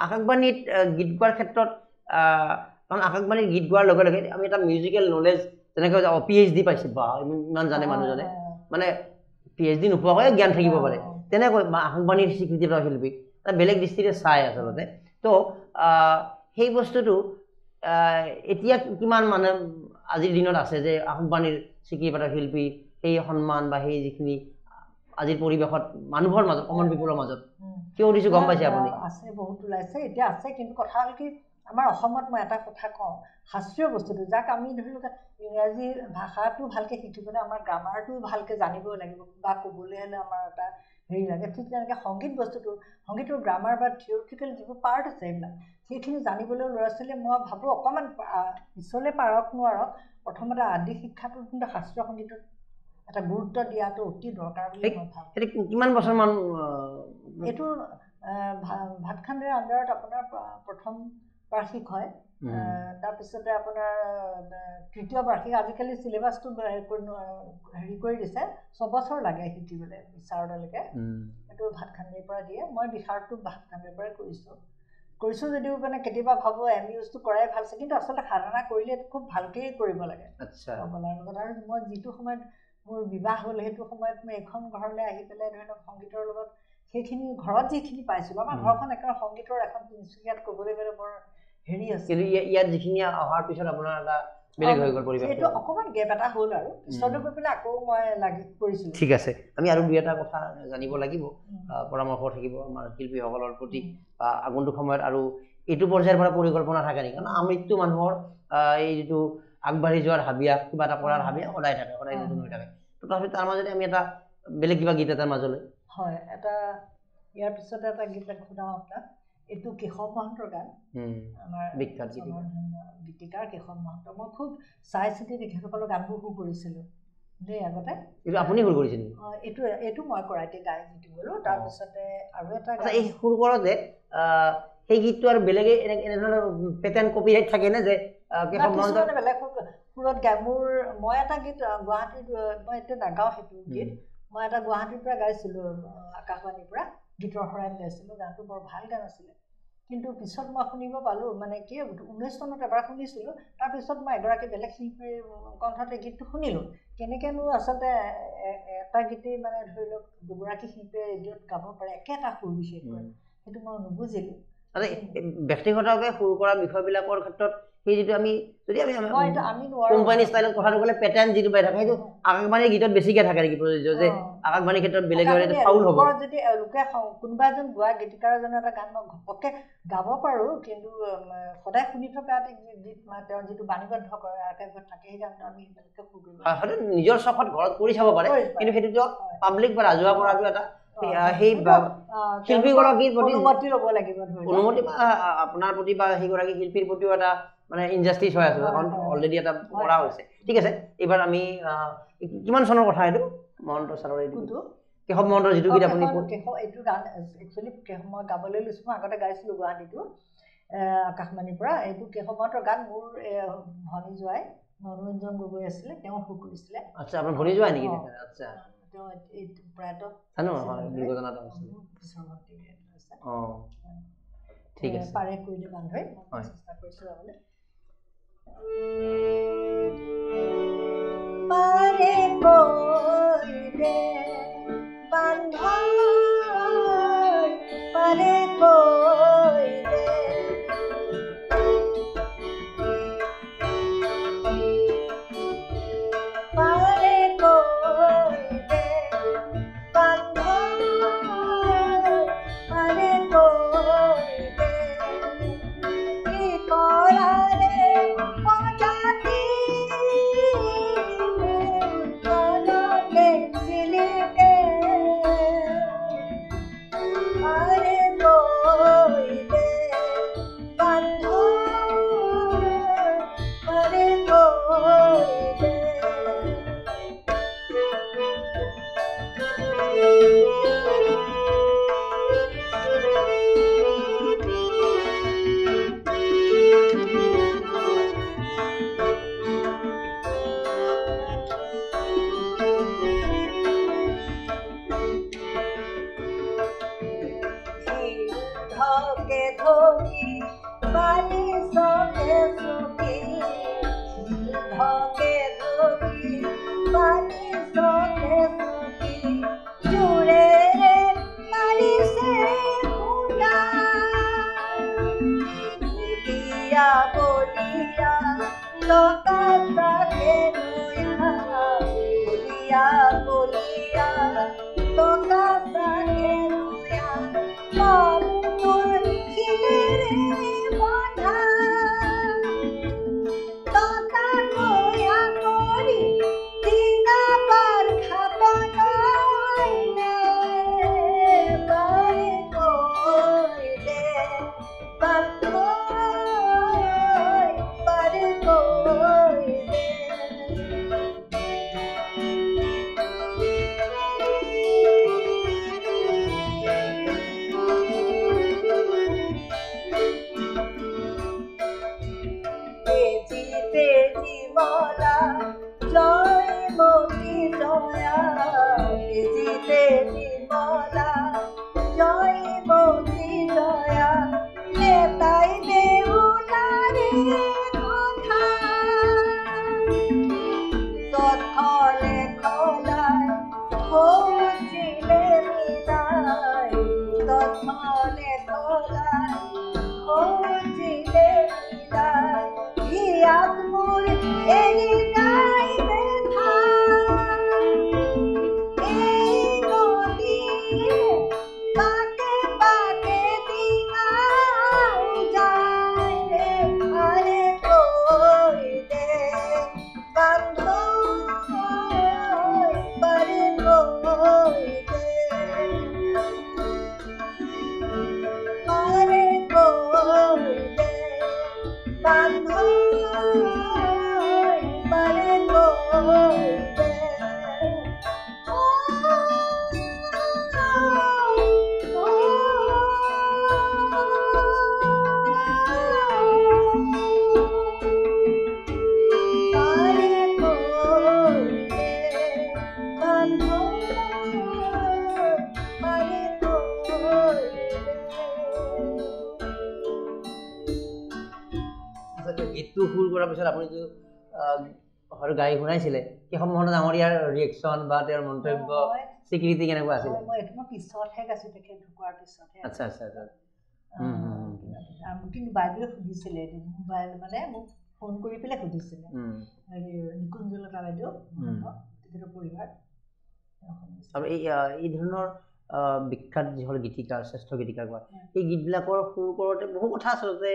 আকাশবাণীত গীত গোৱাৰ ক্ষেত্ৰত, কাৰণ আকাশবাণীৰ গীত গোৱাৰ লগে লগে আমি এটা মিউজিকেল নলেজ, যেনেকৈ PhD পাইছে, বা ইমান জানে মানুহজনে, মানে PhD নোপোৱাকৈ জ্ঞান থাকিব পাৰে, তেনেকৈ বা আকাশবাণীৰ স্বীকৃতিপ্ৰাপ্ত শিল্পী এটা বেলেগ দৃষ্টিৰে চায় আচলতে। তো সেই বস্তুটো এতিয়া কিমান মানে আজিৰ দিনত আছে যে আকাশবাণীৰ স্বীকৃতিপ্ৰাপ্ত শিল্পী, সেই সন্মান বা সেই যিখিনি আজিৰ পৰিৱেশত মানুহৰ মাজত, কমন পিপুলৰ মাজত কিয় দিছোঁ গম পাইছে আপুনি? আছে, বহুত ওলাইছে, এতিয়া আছে। কিন্তু কথা হ'ল কি, আমাৰ অসমত মই এটা কথা কওঁ, শাস্ত্ৰীয় বস্তুটো যাক আমি ধৰি লওক ইংৰাজী ভাষাটো ভালকৈ শিকিবলৈ আমাৰ গ্ৰামাৰটো ভালকৈ জানিব লাগিব বা ক'বলৈ হ'লে আমাৰ এটা হেৰি লাগে। ঠিক তেনেকৈ সংগীত বস্তুটো, সংগীতৰ গ্ৰামাৰ বা থিয়ৰিটিকেল যিবোৰ পাৰ্ট আছে এইবিলাক, সেইখিনি জানিবলৈ ল'ৰা ছোৱালীয়ে মই ভাবোঁ অকণমান পিছলৈ পাৰক নোৱাৰক, প্ৰথমতে আদি শিক্ষাটোত কিন্তু শাস্ত্ৰীয় সংগীতত এটা গুৰুত্ব দিয়াটো অতি দৰকাৰ বুলি মই ভাবোঁ। কিমান বছৰমান? এইটো ভাতখাণ্ডেৰ আণ্ডাৰত আপোনাৰ প্ৰথম বাৰ্ষিক হয়, তাৰপিছতে আপোনাৰ তৃতীয় বাৰ্ষিক। আজিকালি চিলেবাছটো হেৰি কৰি দিছে, 6 বছৰ লাগে শিকিবলৈ বিচাৰলৈকে। এইটো ভাতখাণ্ডেৰ পৰা দিয়ে। মই বিচাৰটো ভাতখাণ্ডেৰ পৰাই কৰিছোঁ যদিও মানে কেতিয়াবা ভাবোঁ MUSটো কৰাই ভাল আছে, কিন্তু আচলতে সাধনা কৰিলে খুব ভালকেই কৰিব লাগে। আৰু মই যিটো সময়ত মোৰ বিবাহ হ'ল, সেইটো সময়ত মই এইখন ঘৰলৈ আহি পেলাই ধৰি লওক সংগীতৰ লগত সেইখিনি ঘৰত যিখিনি পাইছিলোঁ, আমাৰ ঘৰখন একেবাৰে সংগীতৰ এখন তিনিচুকীয়াত ক'বলৈ গ'লে বৰ হেৰি আছে। কিন্তু ইয়াত যিখিনি অহাৰ পিছত আপোনাৰ এটা বেলেগ হৈ গ'ল পৰিৱেশ, সেইটো অকণমান গেপ এটা হ'ল আৰু পিছলৈ গৈ পেলাই আকৌ মই লাগি পৰিছিলোঁ। ঠিক আছে, আমি আৰু দুই এটা কথা জানিব লাগিব, পৰামৰ্শ থাকিব আমাৰ শিল্পীসকলৰ প্ৰতি বা আগন্তুক সময়ত। আৰু এইটো পৰ্যায়ৰ পৰা পৰিকল্পনা থাকে নেকি? কাৰণ আমৃত্যু মানুহৰ এই যিটো আগবাঢ়ি যোৱাৰ হাবিয়া, কিবা এটা কৰাৰ হাবিয়া সদায় থাকে, সদায় নতুন হৈ থাকে। তথাপিও তাৰ মাজতে আমি এটা বেলেগ কিবা গীত এটাৰ মাজলৈ এটা ইয়াৰ পিছতে এটা গীত শুনাওঁ আপোনাক। এইটো কেশৱ মহন্তৰ গান, আমাৰ বিখ্যাত গীতিকাৰ কেশৱ মহন্ত। মই খুব চাই চিতি তেখেতসকলৰ গানবোৰ সুৰ কৰিছিলোঁ দেই আগতে। আপুনি সুৰ কৰিছিল? এইটো মই কৰাই গাই যিটো গ'লোঁ। তাৰপিছতে আৰু এটা এই সুৰ কৰোঁতে সেই গীতটো আৰু বেলেগে এনেধৰণৰ পেটাৰ্ণ কপিৰাইট থাকেনে যে কেশৱ মহন্ত বেলেগ সুৰত গায়? মই এটা গীত গুৱাহাটীত, মই এতিয়া নাগাওঁ সেইটো গীত, মই এটা গুৱাহাটীৰ পৰা গাইছিলোঁ আকাশবাণীৰ পৰা গীতৰ শৰাইত গাইছিলোঁ গানটো বৰ ভাল গান আছিলে কিন্তু পিছত মই শুনিব পালোঁ মানে কি 19 চনত এবাৰ শুনিছিলোঁ তাৰপিছত মই এগৰাকী বেলেগ শিল্পীৰ কণ্ঠতে গীতটো শুনিলোঁ কেনেকৈনো আচলতে এটা গীতেই মানে ধৰি লওক দুগৰাকী শিল্পীয়ে ৰেডিঅ'ত গাব পাৰে একেটা সুৰ বিশেষকৈ সেইটো মই নুবুজিলোঁ ব্যক্তিগতভাৱে সুৰ কৰা বিষয়বিলাকৰ ক্ষেত্ৰত সেই যিটো আমি যদি আমি কোম্পানী ষ্টাইলত কথাটো ক'লে পেটাৰ্ণ যিটো পাই থাকে সেইটো আকাশবাণীৰ গীতত বেছিকৈ থাকে নেকি প্ৰযোজ্য যে আকাশবাণীৰ ক্ষেত্ৰত বেলেগ ফাউল হ'ব যদি লোকে কোনোবা এজন গোৱা গীতিকাৰজনে এটা গান মই ঘপককৈ গাব পাৰোঁ কিন্তু সদায় শুনি থকা গীত তেওঁৰ যিটো বাণীবদ্ধ কৰে আকাশত থাকে সেই গানটো আমি বেলেগকৈ সুৰ কৰিব হয়তো নিজৰ চখত ঘৰত কৰি চাব পাৰে কিন্তু সেইটোতো পাব্লিক বা ৰাজহুৱা কৰাটো এটা সেই শিল্পীগৰাকীৰ প্ৰতি অনুমতি ল'ব লাগিব অনুমতি বা আপোনাৰ প্ৰতি বা সেইগৰাকী শিল্পীৰ প্ৰতিও এটা মানে ইনজাষ্টিচ হৈ আছে কাৰণ অলৰেডি এটা কৰা হৈছে ঠিক আছে এইবাৰ আমি কিমান চনৰ কথা এইটো মহন্ত ছাৰৰ এইটো কেশৱ মহন্তৰ যিটো গীত আপুনি এইটো গান একচুৱেলি মই গাবলৈ লৈছোঁ মই আগতে গাইছিলোঁ গুৱাহাটীটো আকাশবাণীৰ পৰা এইটো কেশৱ মহন্তৰ গান মোৰ ভনী জোৱাই মনোৰঞ্জন গগৈ আছিলে তেওঁ সুৰ কৰিছিলে আচ্ছা আপোনাৰ ভনী জোৱাই নেকি আচ্ছা তেওঁ এইটো প্ৰায়ত জানো দুৰ্ঘটনা এটা হৈছিল ঠিক আছে পাৰে কৰিলে বান্ধৈ চেষ্টা কৰিছোঁ গাবলৈ পাৰে কৰিলে বান্ধৈ পাৰে কৰিলে পাৰে কৰিলে বান্ধৈ পাৰে কৰিলে কি কৰাৰে পজাতি মনকে চিলিকে পাৰে কৰিলে বান্ধৈ পাৰে কৰিলে ধকে ধকি পানী চকে চকি ধকে ধকি পানী চকে চকি জোৰেৰে মাৰিছে খুন্দা বলিয়া বলিয়া লকা চাকে নয়া বলিয়া বলিয়া লকা চাকে নয়া মনটোৰ শিলেৰে বন্ধা লতা কয়া কৰি দিনা পাৰ খাব নোৱাৰিলে পাৰে কৰিলে বান্ধৈ পাৰে কৰিলে তেজি তেজি মলা জয় মতি জয়া তেজি তেজি মলা জয় মতি জয়া নেতাই দেউলাৰে কথা তথলে খলাই খজিলে মিলাই তথলে খলাই খজিলে মিলাই হিয়াত মোৰ এৰি নাই বেঠা এই নদীয়ে বাকে বাকে দিঙাও যায় পাৰে কৰিলে বান্ধৈ পাৰে কৰিলে পাৰে গীতটো সুৰ কৰাৰ পিছত আপুনি যে হয়তো গাড়ী শুনাইছিলে সেই সময়ত আমাৰ ইয়াৰ ৰিয়েকশ্যন বা তেওঁৰ মন্তব্য স্বীকৃতি কেনেকুৱা আছিলে মই এইটো পিছতহে গাইছোঁ তেখেত ঢুকোৱাৰ পিছতহে আচ্ছা আচ্ছা আচ্ছা কিন্তু বাইদেৱে সুধিছিলে এদিন মোবাইল মানে মোক ফোন কৰি পেলাই সুধিছিলে হেৰি নিকুঞ্জলতা বাইদেউ তেখেতৰ পৰিবাৰ আৰু এই ধৰণৰ বিখ্যাত যিসকল গীতিকাৰ শ্ৰেষ্ঠ গীতিকাৰ কোৱা এই গীতবিলাকৰ সুৰ কৰোঁতে বহু কথা আচলতে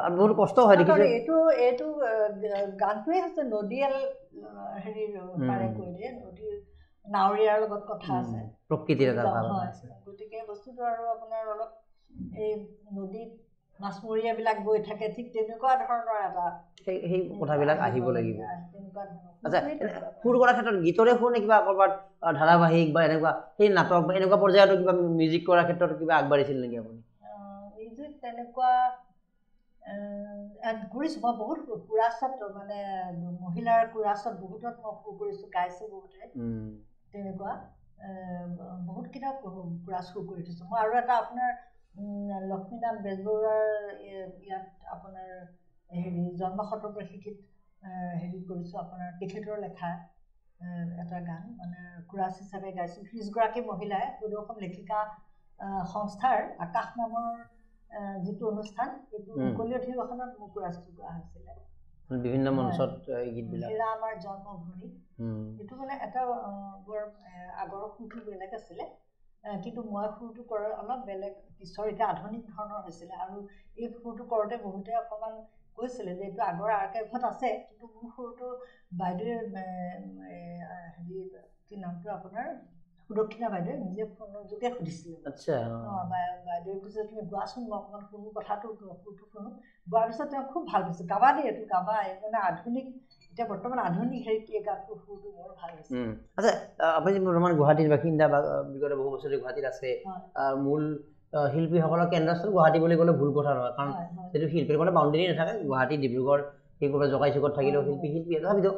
আৰু বহুত কষ্ট হয় দেখিছোঁ এইটো গানটোৱে হৈছে নদীয়াল হেৰিৰ পাৰে কৈ দিয়ে নদীৰ নাৱৰীয়াৰ লগত কথা আছে প্ৰকৃতিৰ এটা ভাৱ আছে গতিকে বস্তুটো আৰু আপোনাৰ অলপ এই নদীত মাছমৰীয়াবিলাক গৈ থাকে ঠিক তেনেকুৱা ধৰণৰ এটা সেই কথাবিলাক আহিব লাগিব তেনেকুৱা ধৰণৰ আচ্ছা সুৰ কৰাৰ ক্ষেত্ৰত গীতৰে সুৰ নে কিবা ক'ৰবাত ধাৰাবাহিক বা এনেকুৱা সেই নাটক বা এনেকুৱা পৰ্যায়তো কিবা মিউজিক কৰাৰ ক্ষেত্ৰত কিবা আগবাঢ়িছিল নেকি আপুনি মিউজিক তেনেকুৱা কৰিছোঁ মই বহুত কোৰাছত মানে মহিলাৰ কোৰাছত বহুতত মই সুৰ কৰিছোঁ গাইছোঁ বহুতে তেনেকুৱা বহুতকেইটা কোৰাছ সুৰ কৰি থৈছোঁ মই আৰু এটা আপোনাৰ লক্ষ্মীনাথ বেজবৰুৱাৰ ইয়াত আপোনাৰ হেৰি জন্ম শতবাৰ্ষিকীত হেৰি কৰিছোঁ আপোনাৰ তেখেতৰ লেখা এটা গান মানে কোৰাছ হিচাপে গাইছোঁ 30গৰাকী মহিলাই সুদৰ্শন লেখিকা সংস্থাৰ আকাশ নামৰ যিটো অনুষ্ঠান এইটো মুকলি অধিৱেশনত মোৰ কোৰাছটো গোৱা হৈছিলে বিভিন্ন মঞ্চত এই গীতবিলাক এয়া আমাৰ জন্মভূমি এইটো মানে এটা বৰ আগৰ সুৰটো বেলেগ আছিলে কিন্তু মই সুৰটো কৰাৰ অলপ বেলেগ পিছৰ এতিয়া আধুনিক ধৰণৰ হৈছিলে আৰু এই সুৰটো কৰোঁতে বহুতে অকণমান কৈছিলে যে এইটো আগৰ আৰ্কাইভত আছে কিন্তু মোৰ সুৰটো বাইদেৱে হেৰি কি নামটো আপোনাৰ সুদক্ষিণা বাইদেৱে নিজে ফোনৰ যোগে সুধিছিলে আচ্ছা বাইদেৱে কৈছে তুমি গোৱাচোন মই অকণমান শুনো কথাটো সুৰটো শুনো গোৱাৰ পিছত তেওঁ খুব ভাল পাইছে গাবা দেই এইটো গাবা মানে আধুনিক এতিয়া বৰ্তমান আধুনিক হেৰি এই গানটো সুৰটো বৰ ভাল হৈছে আচ্ছা আপুনি বৰ্তমান গুৱাহাটীৰ বাসিন্দা বা বিগত বহু বছৰ গুৱাহাটীত আছে মূল শিল্পীসকলৰ কেন্দ্ৰস্থল গুৱাহাটী বুলি ক'লে ভুল কথা নহয় কাৰণ যিটো শিল্পীৰ কোনো বাউণ্ডেৰী নাথাকে গুৱাহাটী ডিব্ৰুগড় সেই ক'ৰবাত জগাইচুকত থাকিলেও শিল্পী তথাপিতো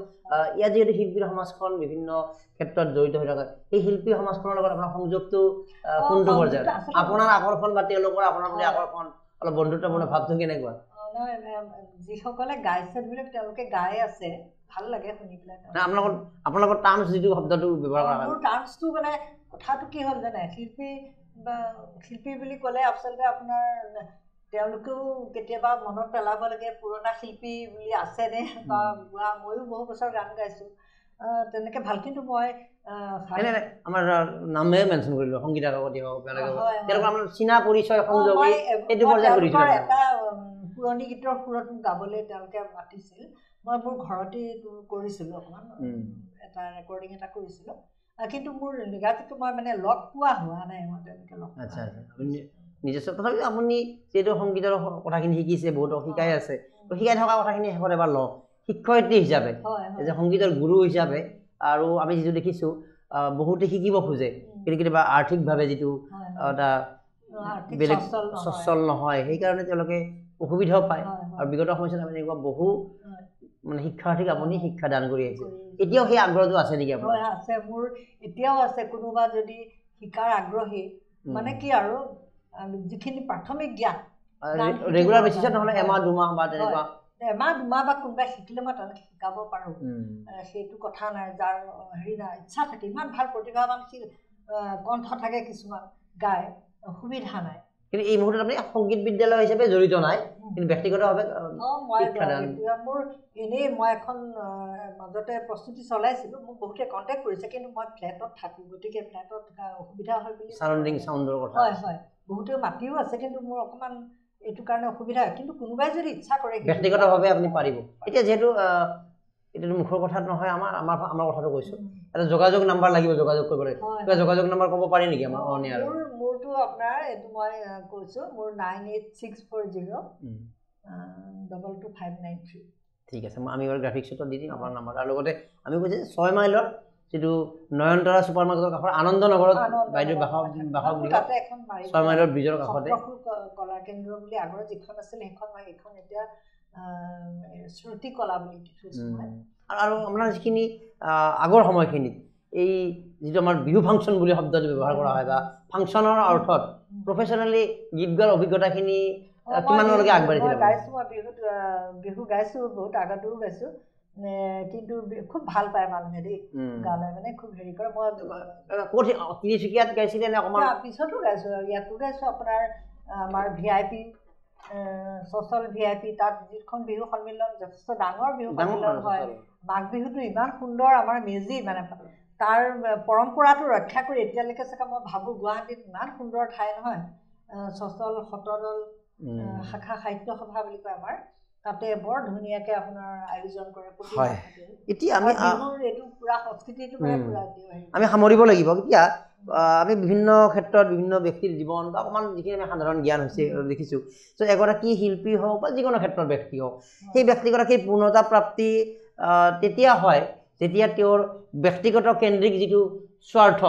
ইয়াত যিহেতু শিল্পীৰ সমাজখন বিভিন্ন ক্ষেত্ৰত জড়িত হৈ থাকে সেই শিল্পী সমাজখনৰ লগত আপোনাৰ সংযোগটো কোনটো পৰ্যায়ত আপোনাৰ আকৰ্ষণ বা তেওঁলোকৰ আপোনাৰ প্ৰতি আকৰ্ষণ অলপ বন্ধুত্বপূৰ্ণ ভাৱটো কেনেকুৱা যিসকলে গাইছে ধৰি তেওঁলোকে গাই আছে ভাল লাগে শুনি পেলাই আপোনালোকৰ টাৰ্মছ যিটো শব্দটো ব্যৱহাৰ কৰা হয় মোৰ টাৰ্মছটো মানে কথাটো কি হ'ল জানে শিল্পী বুলি ক'লে আচলতে আপোনাৰ তেওঁলোকেও কেতিয়াবা মনত পেলাব লাগে পুৰণা শিল্পী বুলি আছেনে বা ময়ো বহু বছৰ গান গাইছোঁ তেনেকৈ ভাল কিন্তু মই আমাৰ নামে মেনশ্যন কৰিলোঁ সংগীতা কাকতি হওক তেওঁলোকৰ আমাৰ চীনা পৰিচয় সংযোগী এইটো পৰ্যায়ত কৰিছিলোঁ এটা পুৰণি গীতৰ সুৰত মোক গাবলৈ তেওঁলোকে মাতিছিল মই মোৰ ঘৰতে কৰিছিলোঁ অকণমান এটা ৰেকৰ্ডিং এটা কৰিছিলোঁ কিন্তু মোৰ নিগাজিটো মই মানে লগ পোৱা হোৱা নাই মই তেনেকৈ লগ আচ্ছা আচ্ছা নিজস্ব তথাপিও আপুনি যিহেতু সংগীতৰ কথাখিনি শিকিছে বহুতক শিকাই আছে তো শিকাই থকা কথাখিনি শেষত এবাৰ লওঁ শিক্ষয়িত্ৰী হিচাপে যে সংগীতৰ গুৰু হিচাপে আৰু আমি যিটো দেখিছোঁ বহুতে শিকিব খোজে কিন্তু কেতিয়াবা আৰ্থিকভাৱে যিটো এটা বেলেগ সচ্ছল নহয় সেইকাৰণে তেওঁলোকে অসুবিধাও পায় আৰু বিগত সময়ত আমি এনেকুৱা বহু মানে শিক্ষাৰ্থীক আপুনি শিক্ষাদান কৰি আহিছে এতিয়াও সেই আগ্ৰহটো আছে নেকি আপোনাৰ আছে মোৰ এতিয়াও আছে কোনোবা যদি শিকাৰ আগ্ৰহী মানে কি আৰু যিখিনি প্ৰাথমিক জ্ঞান ৰেগুলাৰ বেচিছত নহ'লে এমাহ দুমাহ বা তেনেকুৱা এমাহ দুমাহ বা কোনোবাই শিকিলে মই তেনেকৈ শিকাব পাৰোঁ সেইটো কথা নাই যাৰ হেৰি নাই ইচ্ছা থাকে ইমান ভাল প্ৰতিভাৱান কণ্ঠ থাকে কিছুমান গাই সুবিধা নাই কিন্তু এই মুহূৰ্তত আপুনি সংগীত বিদ্যালয় হিচাপে জড়িত নাই কিন্তু ব্যক্তিগতভাৱে মোৰ এনেই মই এখন মাজতে প্ৰস্তুতি চলাইছিলোঁ মোক বহুতে কণ্টেক্ট কৰিছে কিন্তু মই ফ্লেটত থাকোঁ গতিকে ফ্লেটত থকা অসুবিধা হয় বুলি চাৰাউণ্ডিং চাউণ্ডৰ কথা হয় বহুতেও মাতিও আছে কিন্তু মোৰ অকণমান এইটো কাৰণে অসুবিধা হয় কিন্তু কোনোবাই যদি ইচ্ছা কৰে ব্যক্তিগতভাৱে আপুনি পাৰিব এতিয়া যিহেতু এতিয়াতো মুখৰ কথাত নহয় আমাৰ কথাটো কৈছোঁ এটা যোগাযোগ নাম্বাৰ লাগিব যোগাযোগ কৰিবলৈ কিবা যোগাযোগ নাম্বাৰ ক'ব পাৰি নেকি আমাৰ অনিয়াৰ মোৰটো আপোনাৰ এইটো মই কৈছোঁ মোৰ 9864022593 ঠিক আছে আমি এবাৰ গ্ৰাফিক শ্বটত দি দিম আপোনাৰ নাম্বাৰ আৰু লগতে আমি কৈছোঁ 6 মাইলৰ যিটো নয়নতৰা ছুপাৰ মাৰ্কেটৰ কাষৰ আনন্দ নগৰত বাইদেউ বাসগৃহ 6 মাইলৰ ব্ৰিজৰ কাষতে কলা কেন্দ্ৰ বুলি আগৰ যিখন আছিলে সেইখন এতিয়া শ্ৰুতি কলা বুলি থৈছোঁ আৰু আপোনাৰ যিখিনি আগৰ সময়খিনিত এই যিটো আমাৰ বিহু ফাংচন বুলি শব্দটো ব্যৱহাৰ কৰা হয় বা ফাংচনৰ অৰ্থত প্ৰফেচনেলি গীত গোৱাৰ অভিজ্ঞতাখিনি কিমানলৈকে আগবাঢ়িছিল গাইছোঁ মই বিহু গাইছোঁ বহুত আগতেও গাইছোঁ কিন্তু খুব ভাল পায় মানুহে দেই গালে মানে খুব হেৰি কৰে মই তিনিচুকীয়াত গাইছিলে নে অকণমান পিছতো গাইছোঁ ইয়াতো গাইছোঁ আপোনাৰ আমাৰ VIP ছ'চিয়েল VIP তাত যিখন বিহু সন্মিলন যথেষ্ট ডাঙৰ বিহু সন্মিলন হয় মাঘ বিহুটো ইমান সুন্দৰ আমাৰ মেজি মানে তাৰ পৰম্পৰাটো ৰক্ষা কৰি এতিয়ালৈকে চাগে মই ভাবোঁ গুৱাহাটীত ইমান সুন্দৰ ঠাই নহয় ছ'চিয়েল সতদল শাখা সাহিত্য সভা বুলি কয় আমাৰ তাতে বৰ ধুনীয়াকৈ আপোনাৰ আয়োজন কৰে এতিয়া এইটো পুৰা সংস্কৃতিটো পুৰা আমি সামৰিব লাগিব এতিয়া আমি বিভিন্ন ক্ষেত্ৰত বিভিন্ন ব্যক্তিৰ জীৱন বা অকণমান যিখিনি আমি সাধাৰণ জ্ঞান হৈছে দেখিছোঁ চ' এগৰাকী শিল্পী হওক বা যিকোনো ক্ষেত্ৰৰ ব্যক্তি হওক সেই ব্যক্তিগৰাকীৰ পূৰ্ণতা প্ৰাপ্তি তেতিয়া হয় যেতিয়া তেওঁৰ ব্যক্তিগত কেন্দ্ৰিক যিটো স্বাৰ্থ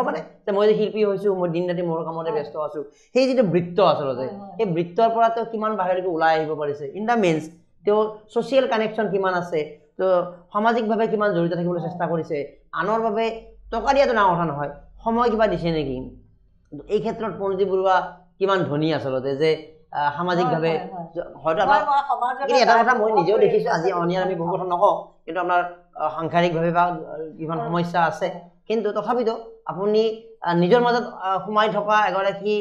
মানে যে মই যে শিল্পী হৈছোঁ মই দিন ৰাতি মোৰ কামতে ব্যস্ত আছোঁ সেই যিটো বৃত্ত আচলতে সেই বৃত্তৰ পৰা তেওঁ কিমান বাহিৰলৈকে ওলাই আহিব পাৰিছে ইন দ্য মিনছ তেওঁ ছ'চিয়েল কানেকশ্যন কিমান আছে তো সামাজিকভাৱে কিমান জড়িত থাকিবলৈ চেষ্টা কৰিছে আনৰ বাবে টকা দিয়াটো ডাঙৰ কথা নহয় সময় কিবা দিছে নেকি এই ক্ষেত্ৰত প্ৰণতি বৰুৱা কিমান ধনী আচলতে যে সামাজিকভাৱে হয়তো এটা কথা মই নিজেও দেখিছোঁ আজি অনিয়াৰ আমি বহু কথা নকওঁ কিন্তু আপোনাৰ সাংসাৰিকভাৱে বা কিমান সমস্যা আছে কিন্তু তথাপিতো আপুনি নিজৰ মাজত সোমাই থকা এগৰাকী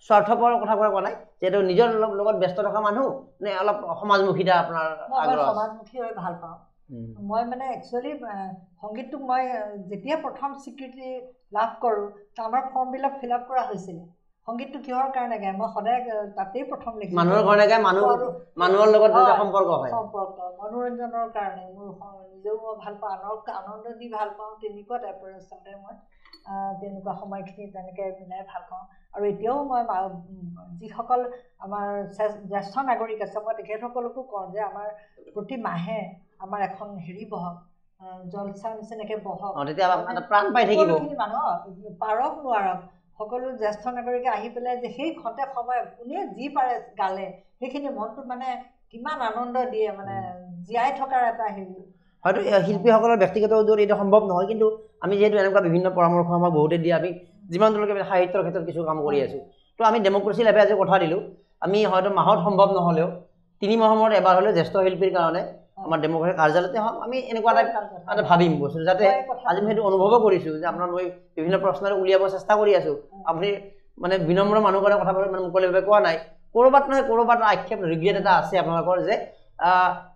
স্বাৰ্থপৰ কথা কোৱা নাই যিহেতু নিজৰ লগত ব্যস্ত থকা মানুহ নে অলপ সমাজমুখিতা আপোনাৰ সমাজমুখী হৈ ভাল পাওঁ মই মানে একচুৱেলি সংগীতটোক মই যেতিয়া প্ৰথম স্বীকৃতি লাভ কৰোঁ আমাৰ ফৰ্মবিলাক ফিল আপ কৰা হৈছিলে সংগীতটো কিহৰ কাৰণে গায় মই সদায় তাতেই প্ৰথম লিখিছোঁ মানুহৰ কাৰণে গায় মানুহৰ লগত সম্পৰ্ক মনোৰঞ্জনৰ কাৰণে মোৰ নিজেও মই ভাল পাওঁ আনক আনন্দ দি ভাল পাওঁ তেনেকুৱা টাইপৰ আচলতে মই তেনেকুৱা সময়খিনি তেনেকৈ মিলাই ভাল পাওঁ আৰু এতিয়াও মই যিসকল আমাৰ জ্যেষ্ঠ নাগৰিক আছে মই তেখেতসকলকো কওঁ যে আমাৰ প্ৰতি মাহে আমাৰ এখন হেৰি বহক জলচা নিচিনাকৈ বহক প্ৰাণ পাই থাকিব মানুহ পাৰক নোৱাৰক সকলো জ্যেষ্ঠ নাগৰিকে আহি পেলাই যে সেই খন্তে সময় কোনে যি পাৰে গালে সেইখিনি মনটোত মানে কিমান আনন্দ দিয়ে মানে জীয়াই থকাৰ এটা হেৰি হয়তো শিল্পীসকলৰ ব্যক্তিগত উদ্যোগ এইটো সম্ভৱ নহয় কিন্তু আমি যিহেতু এনেকুৱা বিভিন্ন পৰামৰ্শ আমাক বহুতে দিয়ে আমি যিমানটোলৈকে সাহিত্যৰ ক্ষেত্ৰত কিছু কাম কৰি আছোঁ তো আমি ডেম'ক্ৰেচি লেবে আজি কথা দিলোঁ আমি হয়তো মাহত সম্ভৱ নহ'লেও 3 মাহৰ মূৰত এবাৰ হ'লেও জ্যেষ্ঠ শিল্পীৰ কাৰণে আমাৰ ডেম'ক্ৰেচি কাৰ্যালয়তে হওক আমি এনেকুৱা এটা ভাবিম বস্তুটো যাতে আজি মই সেইটো অনুভৱো কৰিছোঁ যে আপোনাৰ মই বিভিন্ন প্ৰশ্ন উলিয়াব চেষ্টা কৰি আছোঁ আপুনি মানে বিনম্ৰ মানুহৰ কাৰণে কথা মানে মুকলিভাৱে কোৱা নাই ক'ৰবাত নহয় ক'ৰবাত আক্ষেপ ৰিগ্ৰেট এটা আছে আপোনালোকৰ যে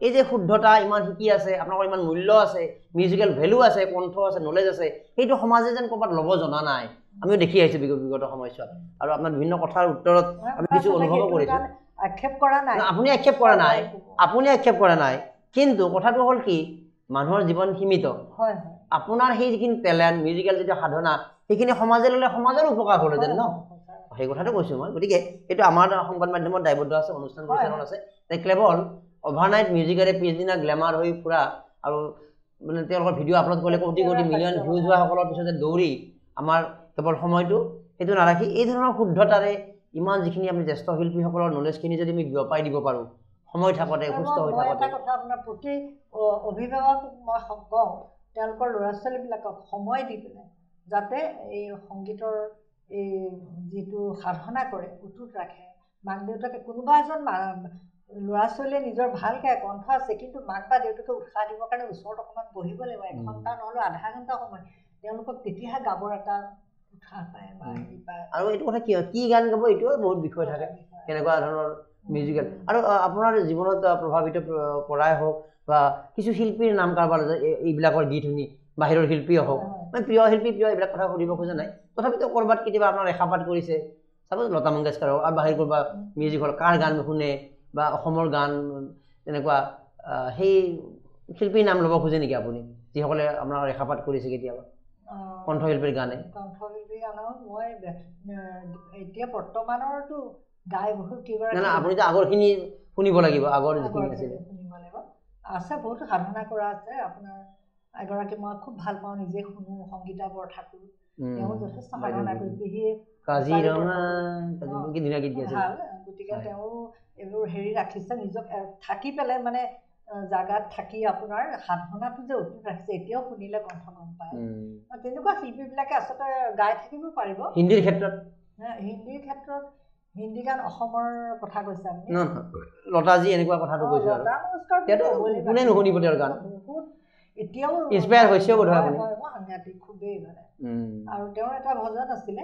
এই যে শুদ্ধতা ইমান শিকি আছে আপোনালোকৰ ইমান মূল্য আছে মিউজিকেল ভেলু আছে কণ্ঠ আছে নলেজ আছে সেইটো সমাজে যেন ক'ৰবাত ল'ব জনা নাই আমিও দেখি আহিছোঁ বিগত সময়ছোৱাত আৰু আপোনাৰ বিভিন্ন কথাৰ উত্তৰত আমি কিছু অনুভৱ কৰিছোঁ আপুনি আক্ষেপ কৰা নাই কিন্তু কথাটো হ'ল কি মানুহৰ জীৱন সীমিত আপোনাৰ সেই যিখিনি টেলেণ্ট মিউজিকেল যিটো সাধনা সেইখিনি সমাজে ল'লে সমাজৰ উপকাৰ হ'লহেঁতেন ন সেই কথাটো কৈছোঁ মই গতিকে এইটো আমাৰ সংবাদ মাধ্যমত দায়বদ্ধ আছে অনুষ্ঠান পৰিচালন আছে কেৱল অভাৰনাইট মিউজিকেৰে পিছদিনা গ্লেমাৰ হৈ ফুৰা আৰু মানে তেওঁলোকৰ ভিডিঅ' আপলোড কৰিলে কোটি কোটি মিলিয়ন ভিউজ হোৱাসকলৰ পিছতে দৌৰি আমাৰ কেৱল সময়টো সেইটো নাৰাখি এই ধৰণৰ শুদ্ধতাৰে ইমান যিখিনি আমি জ্যেষ্ঠ শিল্পীসকলৰ নলেজখিনি যদি আমি বিয়পাই দিব পাৰোঁ সময় থাকোঁতে সুস্থ হৈ থাকোঁতে এটা কথা আপোনাৰ প্ৰতি অভিভাৱক মই কওঁ তেওঁলোকৰ ল'ৰা ছোৱালীবিলাকক সময় দি পেলাই যাতে এই সংগীতৰ এই যিটো সাধনা কৰে অটুট ৰাখে মাক দেউতাকে কোনোবা এজন ল'ৰা ছোৱালীয়ে নিজৰ ভালকৈ কণ্ঠ আছে কিন্তু মাক বা দেউতাকে উৎসাহ দিবৰ কাৰণে ওচৰত অকণমান বহিব লাগিব 1 ঘণ্টা নহ'লেও আধা ঘণ্টা সময় তেওঁলোকক তেতিয়াহে গাবৰ এটা উৎসাহ পায় বা হেৰি পায় আৰু এইটো কথা কি গান গাব এইটোও বহুত বিষয় থাকে কেনেকুৱা ধৰণৰ মিউজিকেল আৰু আপোনাৰ জীৱনত প্ৰভাৱিত কৰাই হওক বা কিছু শিল্পীৰ নাম কাৰোবাৰ এইবিলাকৰ গীত শুনি বাহিৰৰ শিল্পীয়ে হওক মানে প্ৰিয় শিল্পী এইবিলাক কথা সুধিব খোজা নাই তথাপিতো ক'ৰবাত কেতিয়াবা আপোনাৰ ৰেখাপাত কৰিছে চাপ'জ লতা মংগেশকাৰ হওক আৰু বাহিৰ ক'ৰবাত মিউজিক হল কাৰ গান শুনে বা অসমৰ গান তেনেকুৱা সেই শিল্পীৰ নাম ল'ব খোজে নেকি আপুনি যিসকলে আপোনাৰ ৰেখাপাত কৰিছে কেতিয়াবা কণ্ঠশিল্পীৰ গানে কণ্ঠশিল্পীৰ গানৰ মই এতিয়া বৰ্তমানৰতো গাই বহুত কিবা আপুনি যে আগৰখিনি শুনিব লাগিব আগৰ যিখিনি আছিলে শুনিব লাগিব আছে বহুত সাধনা কৰা আছে আপোনাৰ এগৰাকী মই খুব ভাল পাওঁ নিজে শুনো সংগীতা বৰঠাকুৰ তেওঁ যথেষ্ট সাধনা কৰি পেহী কাজিৰঙা কি ধুনীয়া গীত গাইছে গতিকে তেওঁ এইবোৰ হেৰি ৰাখিছে নিজক থাকি পেলাই মানে জাগাত থাকি আপোনাৰ সাধনাটো যে অটুট ৰাখিছে এতিয়াও শুনিলে কণ্ঠ গম পায় তেনেকুৱা শিল্পীবিলাকে আচলতে গাই থাকিব পাৰিব হিন্দীৰ ক্ষেত্ৰত হিন্দী গান অসমৰ কথা কৈছে আপুনি লতাজী এনেকুৱা কথাটো কৈছে আৰু লতা মংগেশকাৰ কোনে নুশুনিব তেওঁৰ গান বহুত এতিয়াও ইনস্পায়াৰ হৈছেও বোধহয় আপুনি সাংঘাতিক খুবেই মানে আৰু তেওঁৰ এটা ভজন আছিলে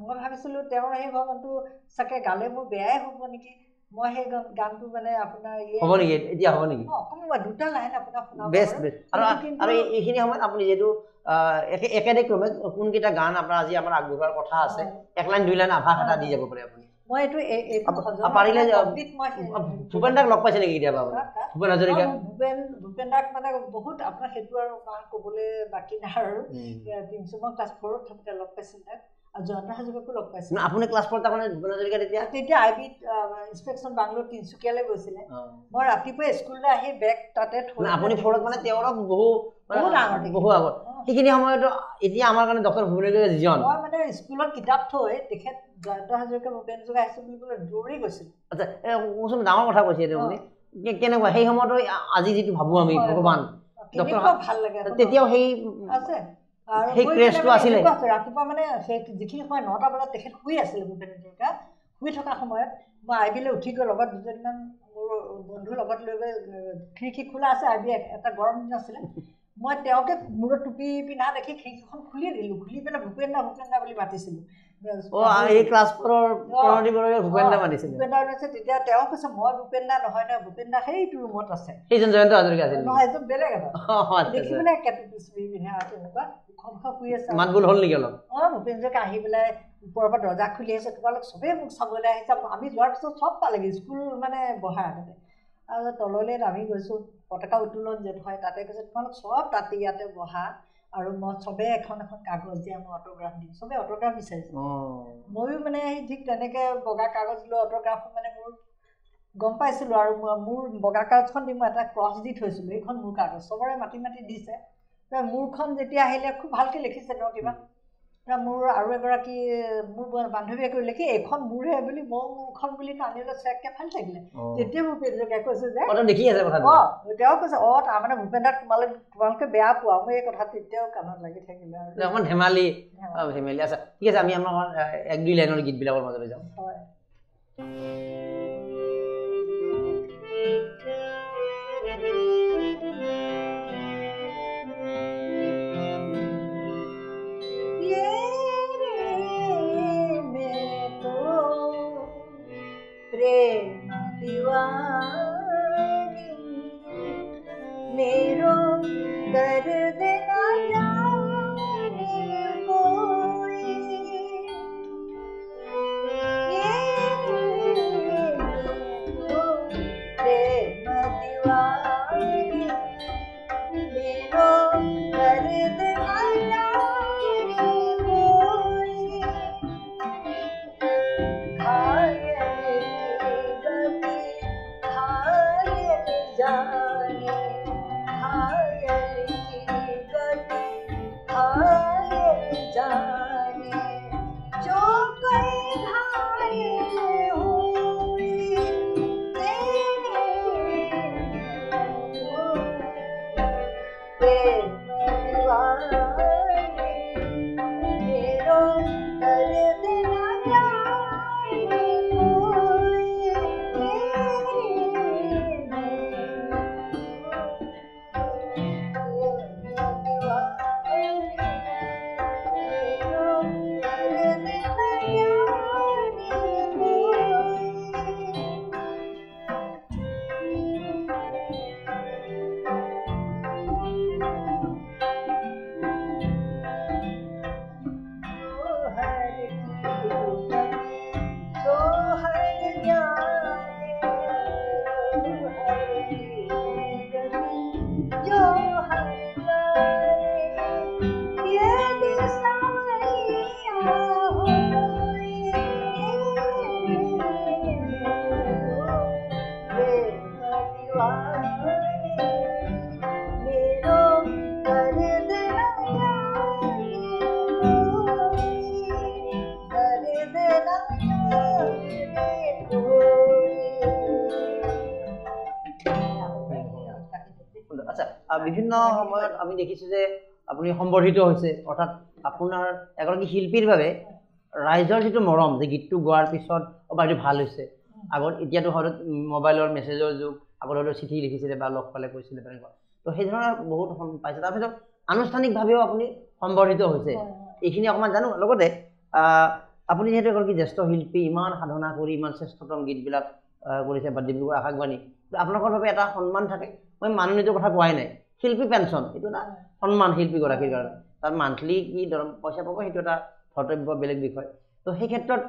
মই ভাবিছিলোঁ তেওঁৰ সেই ভজনটো চাগে গালে মোৰ বেয়াই হ'ব নেকি মই সেই গানটো মানে আপোনাৰ হ'ব নেকি এতিয়া হ'ব নেকি অকণমান দুটা লাইন আপোনাক শুনাব বেষ্ট আৰু এইখিনি সময়ত আপুনি যিহেতু একেদে ক্ৰমে কোনকেইটা গান আপোনাৰ আজি আমাৰ আগবঢ়োৱাৰ কথা আছে এক লাইন দুই লাইন আভাস এটা দি যাব পাৰে আপুনি মই এইটো পাৰিলে ভূপেন দাক লগ পাইছে নেকি কেতিয়াবা ভূপেন হাজৰিকা ভূপেন দাক মানে বহুত আপোনাৰ সেইটো আৰু ক'বলৈ বাকী নাই আৰু 300 মই ক্লাছ 4ত থাকোঁতে লগ পাইছিল তাক আৰু জয়ন্ত হাজৰিকাকো লগ পাইছিল আপুনি ক্লাছ 4 তাৰমানে ভূপেন হাজৰিকা তেতিয়া আইবিত ইনস্পেকশ্যন বাংলোৰ তিনিচুকীয়ালৈ গৈছিলে মই ৰাতিপুৱা স্কুললৈ আহি বেগ তাতে থৈ আপুনি 4ত মানে তেওঁক বহু আগত সেইখিনি সময়তো এতিয়া আমাৰ কাৰণে ডক্টৰ ভূপেন হাজৰিকা যিজন মই মানে স্কুলত কিতাপ থৈ তেখেত জয়ন্ত হাজৰিকা ভূপেন হাজৰিকা আহিছে বুলি ক'লে দৌৰি গৈছিল আচ্ছা মোচোন ডাঙৰ কথা কৈছে এইটো আপুনি কেনেকুৱা সেই সময়তো আজি যিটো ভাবোঁ আমি ভগৱান ডক্টৰ ভাল লাগে তেতিয়াও সেই আছে সেই ক্ৰেজটো আছিলে ৰাতিপুৱা মানে সেই যিখিনি সময় 9টা বজাত তেখেত শুই আছিলে ভূপেন হাজৰিকা শুই থকা সময়ত মই আইবিলৈ উঠি গৈ লগত দুজনমান মোৰ বন্ধুৰ লগত লৈ গৈ খিৰিকী খোলা আছে আইবি এটা গৰম দিন আছিলে মই তেওঁকে মূৰত টুপি পিন্ধা দেখি খিৰিকীখন খুলি দিলোঁ খুলি পেলাই ভূপেন দা বুলি মাতিছিলোঁ এই ক্লাছ 4ৰ প্ৰণতি বৰুৱাই ভূপেন দা মাতিছিল ভূপেন দা কৈছে তেতিয়া তেওঁ কৈছে মই ভূপেন দা নহয় ভূপেন দা সেইটো ৰুমত আছে সেইজন জয়ন্ত হাজৰিকা আছিল নহয় এজন বেলেগ এটা দেখি পেলাই কেটুপি পিন্ধা তেনেকুৱা শুই আছে মাত বোল হ'ল নেকি অলপ ভূপেন হাজৰিকা আহি পেলাই ওপৰৰ পৰা দৰ্জা খুলি আহিছে তোমালোক চবেই মোক চাবলৈ আহিছে আমি যোৱাৰ পিছত চব পালেগৈ স্কুল মানে বহা আগতে আৰু তললৈ নামি গৈছোঁ পতাকা উত্তোলন য'ত হয় তাতে কৈছে তোমালোক চব তাতে ইয়াতে বহা আৰু মই চবেই এখন কাগজ দিয়া মই অট'গ্ৰাফ দিম চবেই অট'গ্ৰাফ বিচাৰিছে ময়ো মানে ঠিক তেনেকৈ বগা কাগজ লৈ অট'গ্ৰাফ মানে মোৰ গম পাইছিলোঁ আৰু মোৰ বগা কাগজখন দি মই এটা ক্ৰছ দি থৈছিলোঁ এইখন মোৰ কাগজ চবৰে মাতি দিছে মোৰখন যেতিয়া আহিলে খুব ভালকৈ লিখিছে ন কিবা মোৰ আৰু এগৰাকী মোৰ বান্ধৱীয়ে কৰিলে কি এইখন মোৰহে বুলি মই মোৰখন বুলি কান্দিলে চেককৈ ফালি থাকিলে তেতিয়া ভূপেন হাজৰিকাই কৈছে যে দেখি আছে তেওঁ কৈছে তাৰমানে ভূপেন দাক তোমালোকে বেয়া পোৱা মই এই কথাটো এতিয়াও কাণত লাগি থাকিলে আৰু অকণমান ধেমালি আছে ঠিক আছে আমি আমাৰ 1-2 লাইনৰ গীতবিলাকৰ মাজলৈ যাওঁ হয় प्रेम दीवानी मेरो दर्द न जाने कोई ये प्रेम दीवानी मेरो दर्द न जाने कोई বিভিন্ন সময়ত আমি দেখিছোঁ যে আপুনি সম্বৰ্ধিত হৈছে অৰ্থাৎ আপোনাৰ এগৰাকী শিল্পীৰ বাবে ৰাইজৰ যিটো মৰম যে গীতটো গোৱাৰ পিছত বাইদেউ ভাল হৈছে আগত এতিয়াতো হয়তো মোবাইলৰ মেছেজৰ যুগ আগত হয়তো চিঠি লিখিছিলে বা লগ পালে কৈছিলে তেনেকুৱা তো সেই ধৰণৰ বহুত পাইছে তাৰপিছত আনুষ্ঠানিকভাৱেও আপুনি সম্বৰ্ধিত হৈছে এইখিনি অকণমান জানো লগতে আপুনি যিহেতু এগৰাকী জ্যেষ্ঠ শিল্পী ইমান সাধনা কৰি ইমান শ্ৰেষ্ঠতম গীতবিলাক কৰিছে বা ডিব্ৰুগড় আকাশবাণী আপোনালোকৰ বাবে এটা সন্মান থাকে মই মাননীয়ৰ কথা কোৱাই নাই শিল্পী পেঞ্চন এইটো এটা সন্মান শিল্পীগৰাকীৰ কাৰণে তাত মান্থলি কি পইচা পাব সেইটো এটা ধৰ্তব্য বেলেগ বিষয় তো সেই ক্ষেত্ৰত